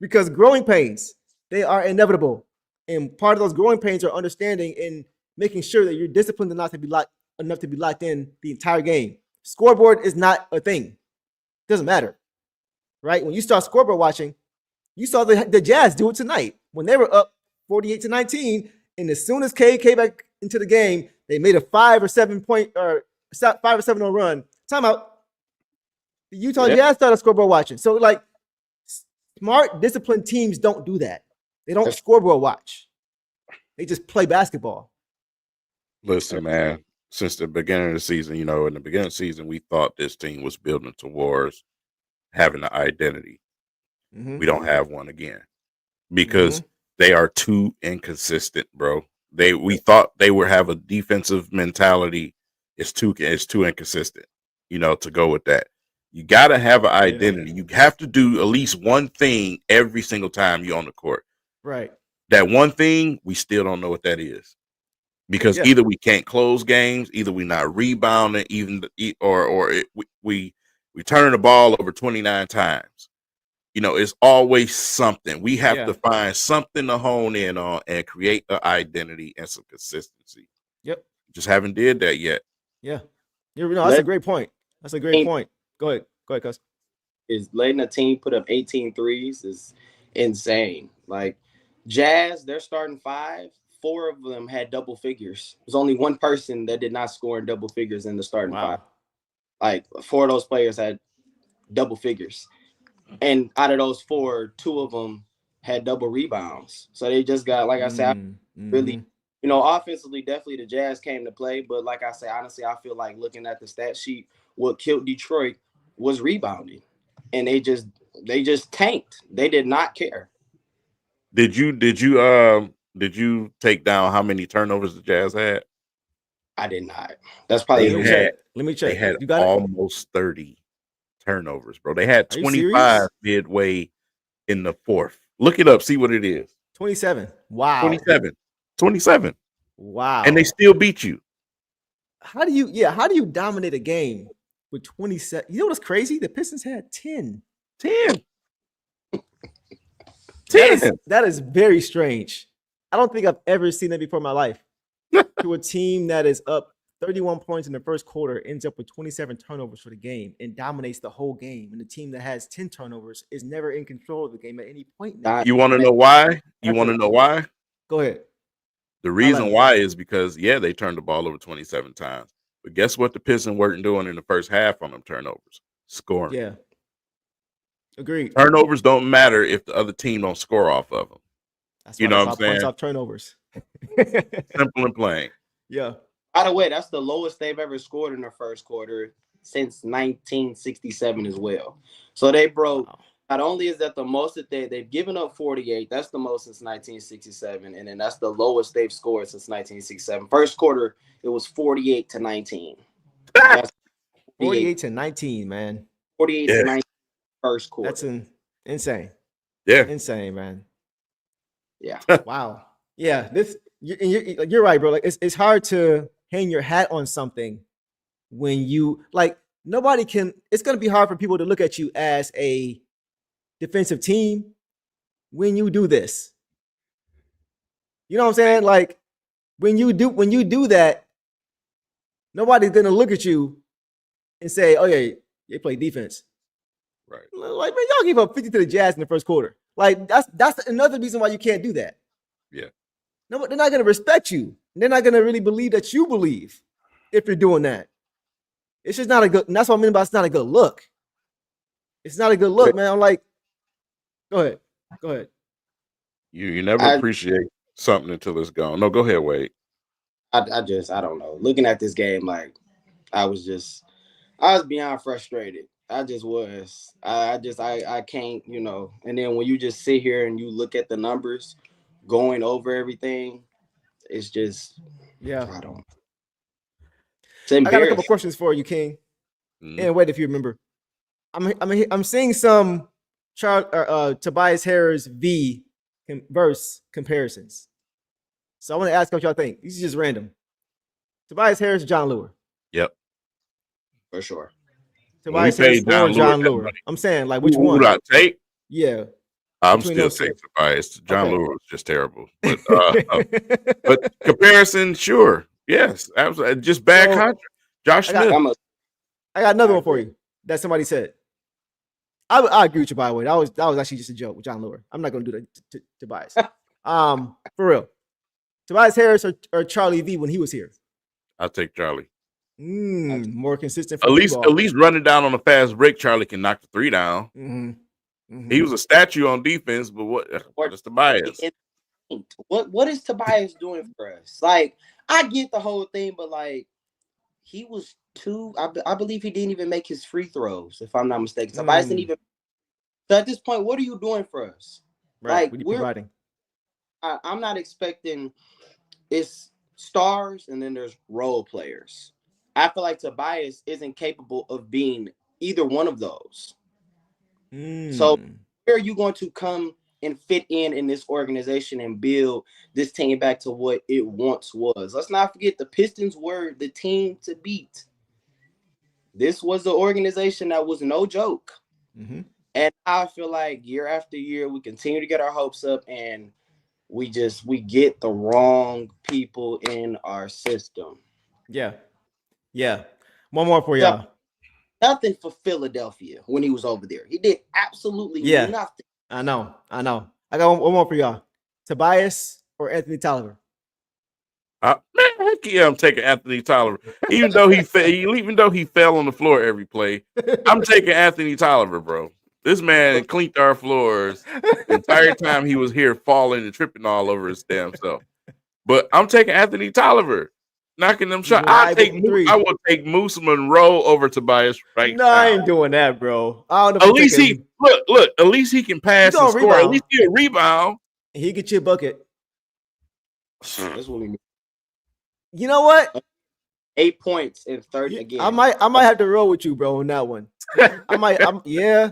Because growing pains, they are inevitable. And part of those growing pains are understanding and making sure that you're disciplined enough to be locked in the entire game. Scoreboard is not a thing. It doesn't matter. Right? When you start scoreboard watching, you saw the Jazz do it tonight when they were up 48-19. And as soon as Cade came back into the game, they made a 5 or 7 run. Timeout. The Utah Jazz started scoreboard watching. So, like, smart, disciplined teams don't do that. They don't scoreboard watch. They just play basketball. Listen, man, since the beginning of the season, in the beginning of the season, we thought this team was building towards having an identity. Mm-hmm. We don't have one again because they are too inconsistent, bro. We thought they would have a defensive mentality. It's too inconsistent, to go with that. You got to have an identity. You have to do at least one thing every single time you're on the court. Right. That one thing, we still don't know what that is. Because either we can't close games, either we're not rebounding, we turn the ball over 29 times. It's always something. We have to find something to hone in on and create an identity and some consistency. Yep. Just haven't did that yet. Yeah. That's a great point. That's a great point. Go ahead, Cuz. Is letting a team put up 18 threes is insane. Like Jazz, they're starting 5. 4 of them had double figures. There's only one person that did not score in double figures in the starting 5. Like 4 of those players had double figures. And out of those 4, 2 of them had double rebounds. So they just got, like I said, really, offensively, definitely the Jazz came to play. But like I said, honestly, I feel like looking at the stat sheet, what killed Detroit was rebounding. And they just tanked. They did not care. Did you take down how many turnovers the Jazz had? I did not. That's probably let me check. They had almost 30 turnovers, bro. They had 25 midway in the 4th. Look it up, see what it is. 27. Wow. 27. Wow. And they still beat you. How do you dominate a game with 27? You know what's crazy? The Pistons had 10. 10. That is very strange. I don't think I've ever seen that before in my life. To a team that is up 31 points in the first quarter, ends up with 27 turnovers for the game and dominates the whole game. And the team that has 10 turnovers is never in control of the game at any point. You want to know why? Go ahead. The reason why is because, they turned the ball over 27 times. But guess what the Pistons weren't doing in the first half on them turnovers? Scoring. Yeah. Agreed. Turnovers don't matter if the other team don't score off of them. That's why what I'm saying? Points off turnovers. Simple and plain. Yeah. By the way, that's the lowest they've ever scored in the first quarter since 1967 as well. So they broke. Wow. Not only is that the most that they've given up 48, that's the most since 1967, and then that's the lowest they've scored since 1967. First quarter, it was 48-19. 48-19, man. 48-19 first quarter. That's insane. Yeah. Insane, man. Yeah. Wow. Yeah. You're right, bro. Like it's hard to hang your hat on something when you nobody can. It's gonna be hard for people to look at you as a defensive team when you do this. You know what I'm saying? Like when you do that, nobody's gonna look at you and say, "Oh yeah, they play defense." Right. Like, man, y'all gave up 50 to the Jazz in the first quarter. Like that's another reason why you can't do that. Yeah. No, but they're not gonna respect you. They're not gonna really believe that you believe if you're doing that. It's just not a good. And that's what I mean by it's not a good look. It's not a good look, man. I'm like, go ahead. You never appreciate something until it's gone. No, go ahead, Wade. I don't know. Looking at this game, like I was beyond frustrated. I just was. I can't, And then when you just sit here and you look at the numbers, going over everything, it's just I don't. I got a couple questions for you, King. And wait, if you remember, I'm seeing some Tobias Harris verse comparisons. So I want to ask what y'all think. These are just random. Tobias Harris, John Lure. Yep. For sure. Tobias Harris or John Lure. I'm saying, like, which one? Who would I take? Yeah. I'm still taking Tobias. John Lure was just terrible. But, but comparison, sure. Yes. Absolutely. Just bad contract. Josh Smith. I got another one for you that somebody said. I agree with you, by the way. That was actually just a joke with John Lure. I'm not going to do that to Tobias. For real. Tobias Harris or Charlie V when he was here? I'll take Charlie. More consistent. At least running down on a fast break, Charlie can knock the 3 down. Mm-hmm. He was a statue on defense, but what is Tobias? What is Tobias doing for us? Like, I get the whole thing, but like, he was I believe he didn't even make his free throws, if I'm not mistaken. Tobias didn't even. So at this point, what are you doing for us? Right. Like What are you providing? I'm not expecting. It's stars and then there's role players. I feel like Tobias isn't capable of being either one of those. So where are you going to come and fit in this organization and build this team back to what it once was? Let's not forget the Pistons were the team to beat. This was the organization that was no joke. Mm-hmm. And I feel like year after year, we continue to get our hopes up and we get the wrong people in our system. Yeah. One more for y'all. Nothing for Philadelphia when he was over there. He did absolutely nothing. I know. I got one more for y'all. Tobias or Anthony Tolliver? Man, heck yeah, I'm taking Anthony Tolliver. Even though he fell on the floor every play, I'm taking Anthony Tolliver, bro. This man cleaned our floors the entire time he was here, falling and tripping all over his damn self. But I'm taking Anthony Tolliver, knocking them shots. I will take Moose Monroe over Tobias right now. I ain't doing that, bro. At least look. At least he can pass and score. At least he a rebound. He get you a bucket. That's what we need. You know what? 8 points in 30 again. I might have to roll with you, bro, on that one. Yeah.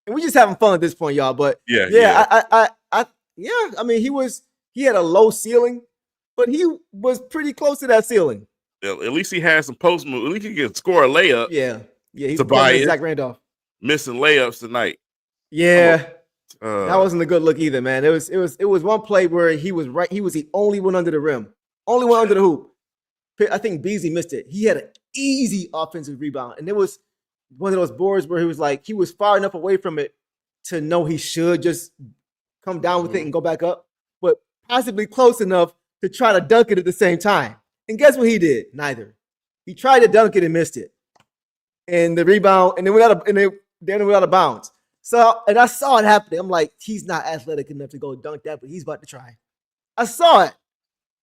And we just having fun at this point, y'all. But I mean, he had a low ceiling, but he was pretty close to that ceiling. At least he had some post move. At least he can score a layup. Yeah. He's playing Zach Randolph. Missing layups tonight. Yeah. That wasn't a good look either, man. It was one play where he was right. He was the only one under the rim. Only one under the hoop. I think Beasley missed it. He had an easy offensive rebound. And it was one of those boards where he was far enough away from it to know he should just come down with it and go back up, but possibly close enough to try to dunk it at the same time. And guess what he did? Neither. He tried to dunk it and missed it. And the rebound, and then went out of bounds. So, and I saw it happening. I'm like, he's not athletic enough to go dunk that, but he's about to try. I saw it.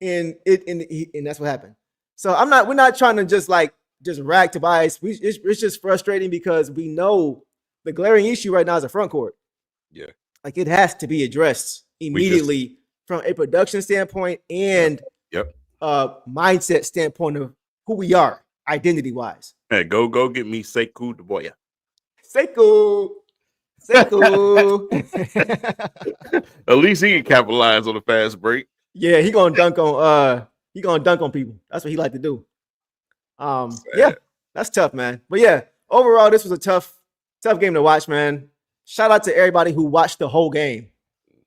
And that's what happened. So we're not trying to just rag Tobias. It's just frustrating because we know the glaring issue right now is a front court. Yeah. Like it has to be addressed immediately from a production standpoint and mindset standpoint of who we are, identity wise. Hey, go get me Sekou Doumbouya. Sekou. At least he can capitalize on the fast break. Yeah, he gonna dunk on people. That's what he like to do. Yeah, that's tough, man. But yeah, overall, this was a tough game to watch, man. Shout out to everybody who watched the whole game,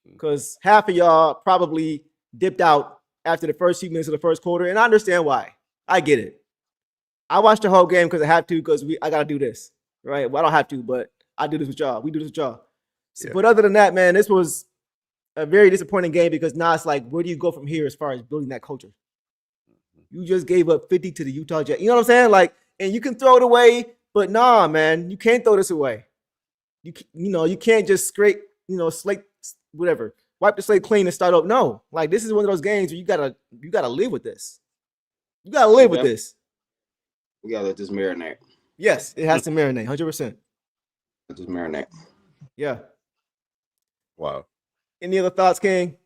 because half of y'all probably dipped out after the first few minutes of the first quarter, and I understand why. I get it. I watched the whole game because I have to, because I gotta do this, right? Well, I don't have to, but I do this with y'all. We do this with y'all. So, but other than that, man, this was a very disappointing game because now it's like, where do you go from here as far as building that culture? You just gave up 50 to the Utah Jazz. You know what I'm saying? Like, and you can throw it away, but nah, man, you can't throw this away. You can't just scrape, slate, whatever, wipe the slate clean and start up. No, like this is one of those games where you gotta live with this. You gotta live with this. We gotta let this marinate. Yes, it has to marinate, 100%. Let this marinate. Yeah. Wow. Any other thoughts, King?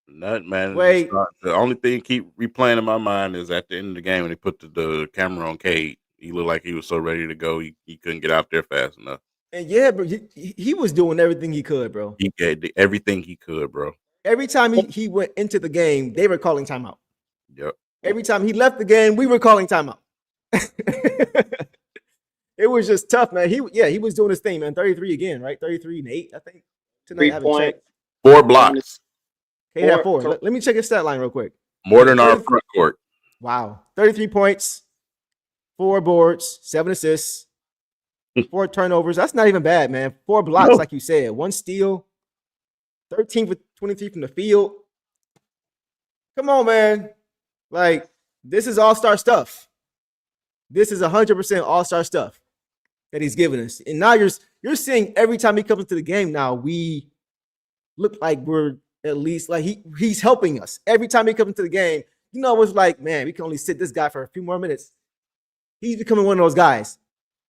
Nothing, man. Wait. The only thing keep replaying in my mind is at the end of the game when they put the camera on Cade. He looked like he was so ready to go. He couldn't get out there fast enough. And yeah, bro, he was doing everything he could, bro. He did everything he could, bro. Every time he went into the game, they were calling timeout. Yep. Every time he left the game, we were calling timeout. It was just tough, man. He was doing his thing, man. 33 again, right? 33 and 8, I think. Tonight, 3 points. 4 blocks. Cade had 4. Let me check his stat line real quick. More than our front court. Wow. 33 points, 4 boards, 7 assists, 4 turnovers. That's not even bad, man. 4 blocks, like you said. 1 steal, 13 for 23 from the field. Come on, man. Like, this is all-star stuff. This is 100% all-star stuff that he's giving us. And now you're seeing every time he comes into the game now, we look like we're at least like he's helping us. Every time he comes into the game, it's like, man, we can only sit this guy for a few more minutes he's becoming one of those guys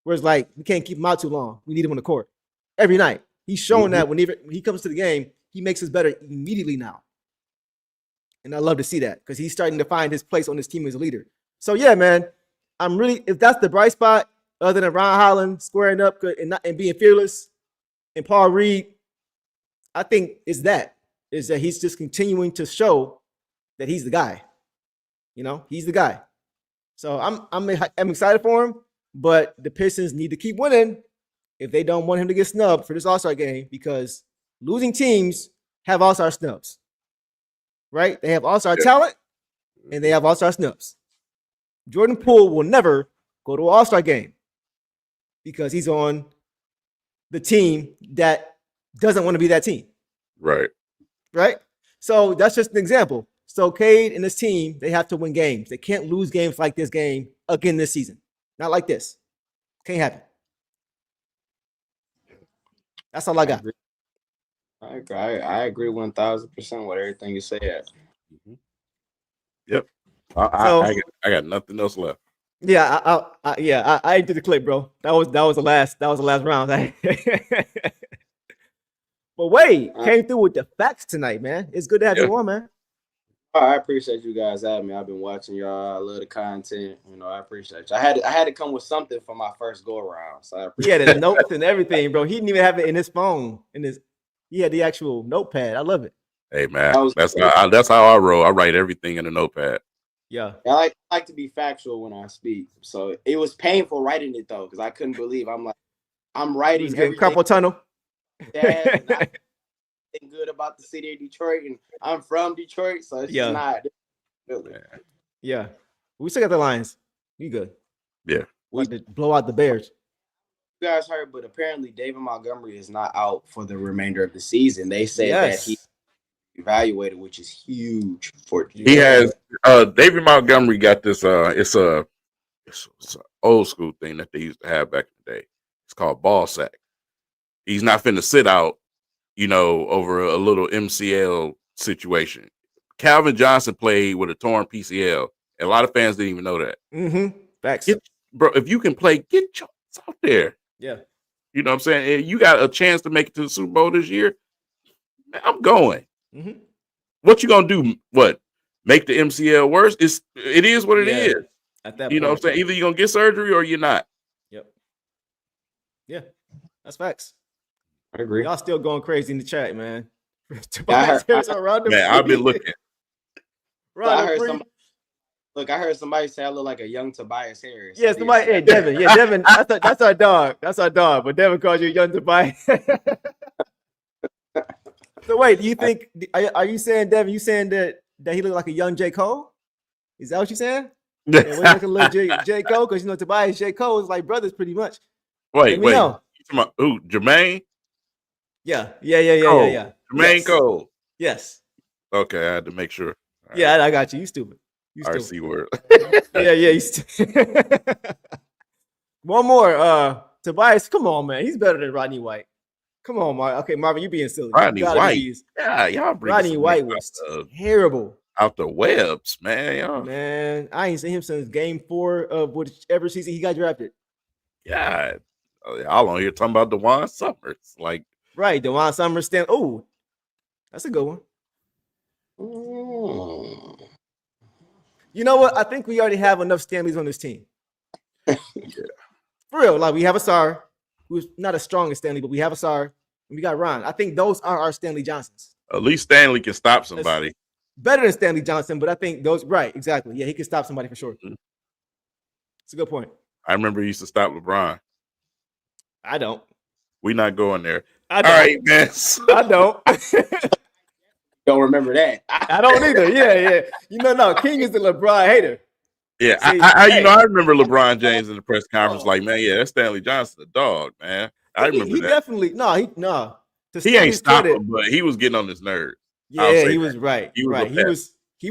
where it's like we can't keep him out too long. We need him on the court every night. He's showing that when he comes to the game, he makes us better immediately now. And I love to see that because he's starting to find his place on this team as a leader. So yeah, man, I'm really, if that's the bright spot, other than Ron Holland squaring up and being fearless, and Paul Reed, I think is that he's just continuing to show that he's the guy. You know, he's the guy. So I'm excited for him, but the Pistons need to keep winning if they don't want him to get snubbed for this All-Star game, because losing teams have All-Star snubs, right? They have All-Star talent and they have All-Star snubs. Jordan Poole will never go to an All-Star game because he's on the team that doesn't want to be that team. Right. Right? So that's just an example. So Cade and his team, they have to win games. They can't lose games like this game again this season. Not like this. Can't happen. That's all I got. I agree 1,000% with everything you said. Yep. I got nothing else left. Yeah, I did the clip, bro. That was the last round. But Wade came through with the facts tonight, man. It's good to have you on, man. I appreciate you guys having me. I've been watching y'all. I love the content. You know, I appreciate you. I had to come with something for my first go around. So I appreciate the notes and everything, bro. He didn't even have it in his phone. He had the actual notepad. I love it. Hey man, that's how I roll. I write everything in a notepad. Yeah, I like to be factual when I speak. So it was painful writing it though, because I couldn't believe I'm writing carpal tunnel. Dad, and I good about the city of Detroit, and I'm from Detroit, so it's just not. Yeah, we still got the Lions. You good? Yeah, we to blow out the Bears. You guys heard, but apparently David Montgomery is not out for the remainder of the season. They say that he evaluated, which is huge for. He has David Montgomery got this. It's an old school thing that they used to have back in the day. It's called ball sack. He's not finna sit out, over a little MCL situation. Calvin Johnson played with a torn PCL. And a lot of fans didn't even know that. Mm-hmm. Facts. Bro, if you can play, get your ass out there. Yeah. You know what I'm saying? And you got a chance to make it to the Super Bowl this year. Man, I'm going. Mm-hmm. What you gonna do? What? Make the MCL worse? It is what it is. At that point, know what I'm saying? Either you're gonna get surgery or you're not. Yep. Yeah. That's facts. I agree. Y'all still going crazy in the chat, man. Man, I've been looking. I heard somebody say I look like a young Tobias Harris. Yeah, somebody. Hey, Devin. Yeah, Devin. That's our dog. That's our dog. But Devin calls you a young Tobias. So wait, do you think? Are you saying, Devin? You saying that he looked like a young J. Cole? Is that what you're saying? Yeah, we look a little J. Cole, because Tobias J. Cole is like brothers pretty much. Wait. You talking about who? Jermaine? Yeah. Jermaine Cole. Yes. Okay, I had to make sure. Right. Yeah, I got you. You stupid. RC word. Yeah. One more. Tobias, come on, man. He's better than Rodney White. Come on, Marvin. Okay, Marvin, you being silly. Rodney White. Yeah, y'all bring Rodney White was terrible. Out the webs, man. Y'all. Man, I ain't seen him since game 4 of whichever season he got drafted. Yeah. Y'all on here talking about DeJuan Summers. Right, DeJuan Summers stand. Oh, that's a good one. You know what? I think we already have enough Stanleys on this team. Yeah. For real. We have a star who's not as strong as Stanley, but we have a star. And we got Ron. I think those are our Stanley Johnsons. At least Stanley can stop somebody. It's better than Stanley Johnson, but I think those, right, exactly. Yeah, he can stop somebody for sure. It's a good point. I remember he used to stop LeBron. I don't. We're not going there. I don't. All right, man. I don't. Don't remember that. I don't either. Yeah. No. King is the LeBron hater. Yeah, I remember LeBron James in the press conference that's Stanley Johnson, the dog, man. I remember he that. Definitely, He ain't stopping, but he was getting on his nerves. Yeah, he was right. He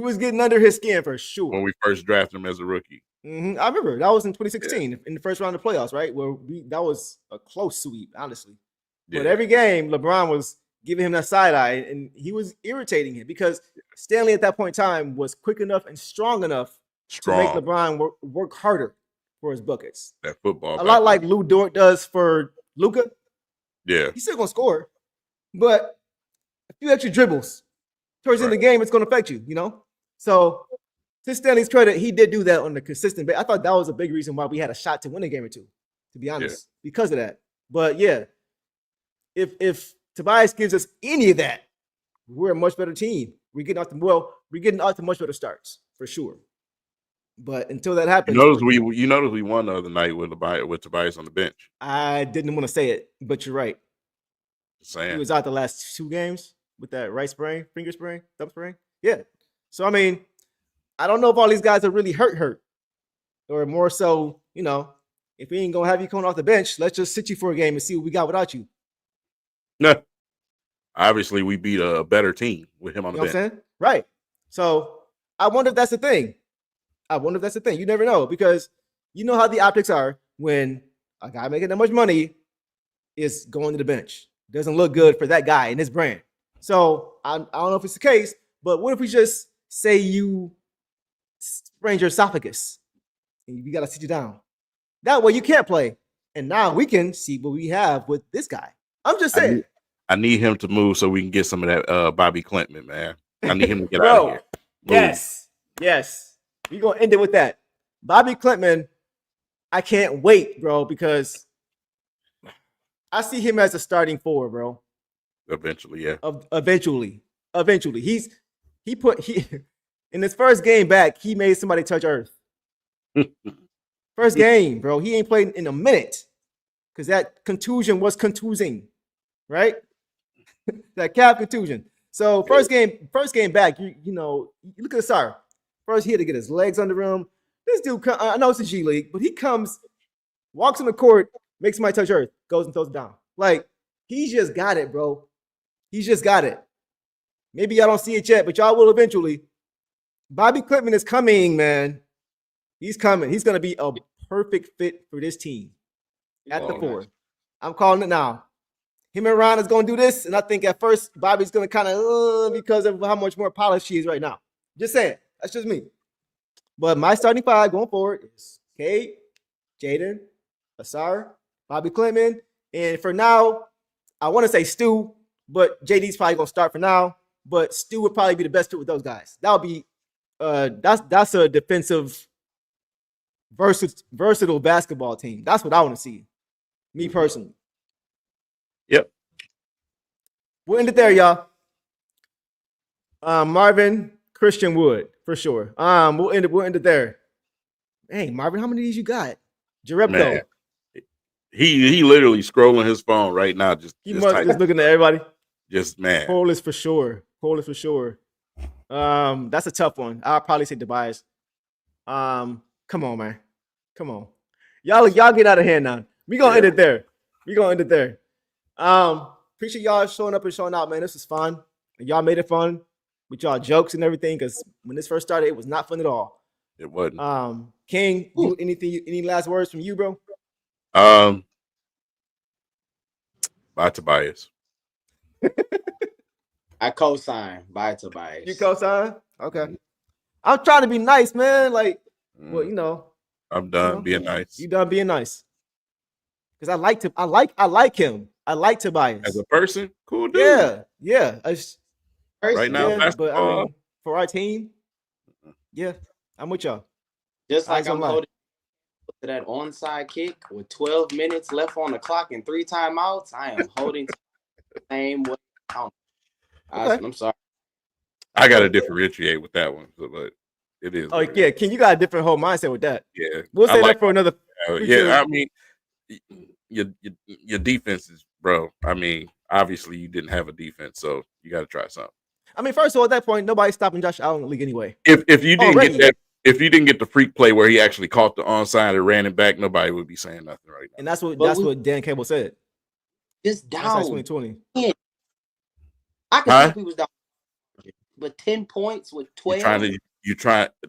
was getting under his skin for sure. When we first drafted him as a rookie. Mm-hmm. I remember that was in 2016 in the first round of the playoffs, right? Where that was a close sweep, honestly. Yeah. But every game, LeBron was giving him that side eye, and he was irritating him because Stanley at that point in time was quick enough and strong enough to make LeBron work harder for his buckets. That football. A lot like Lou Dort does for Luka. Yeah. He's still gonna score, but a few extra dribbles towards the end of the game, it's gonna affect you, you know? So to Stanley's credit, he did do that on a consistent basis. I thought that was a big reason why we had a shot to win a game or two, to be honest, because of that. But yeah, if Tobias gives us any of that, we're a much better team. We're getting out to much better starts for sure. But until that happens, you notice we won the other night with Tobias on the bench. I didn't want to say it, but you're right. He was out the last 2 games with that right sprain, finger sprain, thumb sprain. Yeah. So I mean, I don't know if all these guys are really hurt, or more so, you know, if we ain't gonna have you coming off the bench, let's just sit you for a game and see what we got without you. No. Obviously, we beat a better team with him on the bench. What I'm saying? Right. So I wonder if that's the thing. You never know, because you know how the optics are when a guy making that much money is going to the bench. Doesn't look good for that guy and his brand. So I don't know if it's the case, but what if we just say you sprained your esophagus and we got to sit you down? That way you can't play. And now we can see what we have with this guy. I'm just saying. I need him to move so we can get some of that Bobby Clinton, man. I need him to get out of here. Yes. We're going to end it with that. Bobby Clinton, I can't wait, bro, because I see him as a starting forward, bro. Eventually, yeah. Eventually. He in his first game back, he made somebody touch earth. First game, bro. He ain't played in a minute because that contusion was contusing, right? That calf contusion. So first game back, you know, you look at the star. First, he had to get his legs under him. This dude, I know it's a G League, but he comes, walks on the court, makes somebody touch earth, goes and throws it down. Like, he's just got it, bro. He's just got it. Maybe y'all don't see it yet, but y'all will eventually. Bobby Clinton is coming, man. He's coming. He's going to be a perfect fit for this team at the 4. Nice. I'm calling it now. Him and Ron is going to do this, and I think at first Bobby's going to kind of because of how much more polished she is right now. Just saying. That's just me. But my starting 5 going forward is Cade, Jaden, Asar, Bobby Clinton, and for now, I want to say Stu, but JD's probably going to start for now. But Stu would probably be the best fit with those guys. That would be that's a defensive, versatile basketball team. That's what I want to see. Me personally. Yep. We'll end it there, y'all. Marvin, Christian Wood, for sure. We'll end it there. Hey, Marvin, how many of these you got? Jerebko. He literally scrolling his phone right now. Just looking at everybody. Just man. Corliss for sure. That's a tough one. I'll probably say Tobias. Come on, man. Come on. Y'all get out of hand now. We gonna end it there. Appreciate y'all showing up and showing out, man. This was fun. And y'all made it fun with y'all jokes and everything, because when this first started, it was not fun at all. It wasn't. King, any last words from you, bro? Bye, Tobias. I co-sign. Bye, Tobias. You co-sign? Okay. I'm trying to be nice, man. Like, well, you know. I'm done being nice. You done being nice. Because I like him. I like Tobias. As a person, cool dude. Yeah. Right now, but I mean, for our team, I'm with y'all. Just like I'm holding to that onside kick with 12 minutes left on the clock and 3 timeouts, I am holding to the same way. I'm sorry. I got to differentiate with that one, but it is. Oh, yeah. King, you got a different whole mindset with that. Yeah. We'll say that for another. I mean, your defense is, bro. I mean, obviously you didn't have a defense, so you got to try something. I mean, first of all, at that point, nobody's stopping Josh Allen in the league anyway. If you didn't if you didn't get the freak play where he actually caught the onside and ran it back, nobody would be saying nothing right now. And that's what Dan Cable said. Just down. That's 2020. Yeah. I can think he was down, but 10 points with 12. The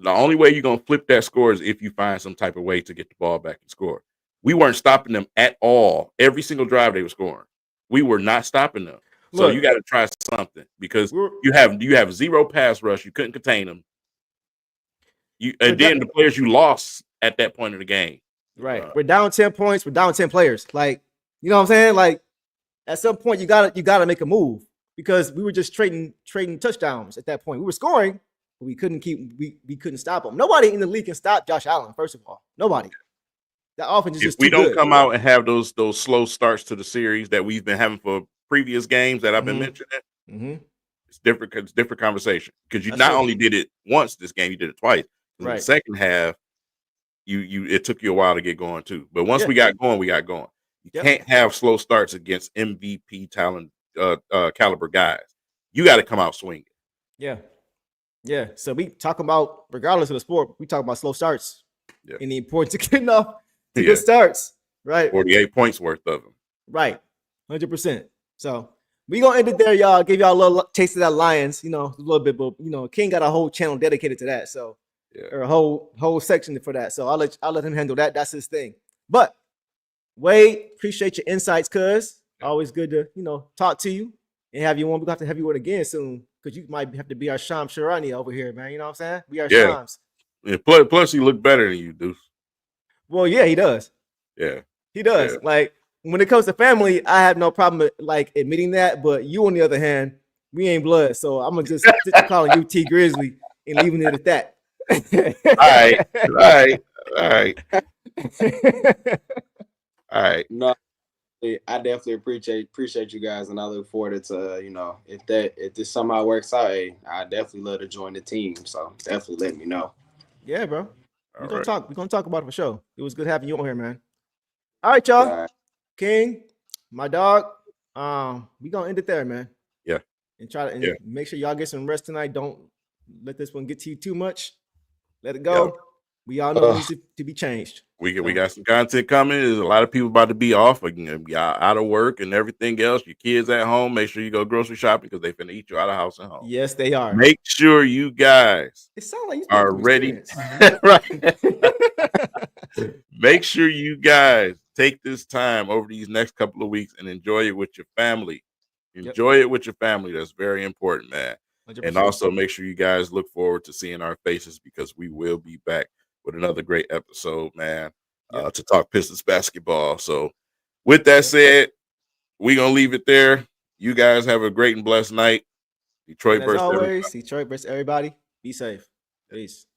only way you're gonna flip that score is if you find some type of way to get the ball back and score. We weren't stopping them at all. Every single drive they were scoring, we were not stopping them. So you got to try something, because you have 0 pass rush. You couldn't contain them. Then the players you lost at that point of the game, Right. We're down 10 points. We're down 10 players. Like, you know what I'm saying? Like, at some point, you gotta make a move because we were just trading touchdowns at that point. We were scoring, but we couldn't stop them. Nobody in the league can stop Josh Allen. First of all, nobody. That offense is If just we too don't good. come out and have those slow starts to the series that we've been having for previous games that I've been mentioning, it's different. It's different conversation because you That's not true. only did it once this game, you did it twice. In the second half, it took you a while to get going too. But once we got going, we got going. You can't have slow starts against MVP talent caliber guys. You got to come out swinging. Yeah. Yeah. So we talk about, regardless of the sport, we talk about slow starts and the importance of getting off to good starts. Right. 48 points worth of them. Right. 100%. So we gonna end it there, y'all. Give y'all a little taste of that Lions, a little bit, but King got a whole channel dedicated to that. So or a whole section for that. So I'll let him handle that. That's his thing. But Wade, appreciate your insights, cuz always good to talk to you and have you on. We're gonna have to have you on again soon because you might have to be our Sham Sharani over here, man. You know what I'm saying? We are Shams. Yeah. Plus, he look better than you, Deuce. Well, yeah, he does. Yeah, he does. Yeah. Like when it comes to family, I have no problem like admitting that. But you, on the other hand, we ain't blood, so I'm gonna just stick to calling you T Grizzly and leaving it at that. All right. No, I definitely appreciate you guys, and I look forward to if this somehow works out, I definitely love to join the team. So definitely let me know. Yeah, bro. We're gonna talk. We're gonna talk about it for sure. It was good having you on here, man. All right, y'all. All right. King, my dog. We gonna end it there, man. Yeah. And try to make sure y'all get some rest tonight. Don't let this one get to you too much. Let it go. Yep. We all know it needs to be changed. We got some content coming. There's a lot of people about to be off, out of work and everything else. Your kids at home. Make sure you go grocery shopping because they finna eat you out of house and home. Yes, they are. Make sure you guys are ready. Right. Make sure you guys take this time over these next couple of weeks and enjoy it with your family. Enjoy it with your family. That's very important, man. 100%. And also make sure you guys look forward to seeing our faces because we will be back with another great episode, man, to talk Pistons basketball. So with that said, we're going to leave it there. You guys have a great and blessed night. Detroit versus everybody. Detroit versus everybody. Be safe. Peace.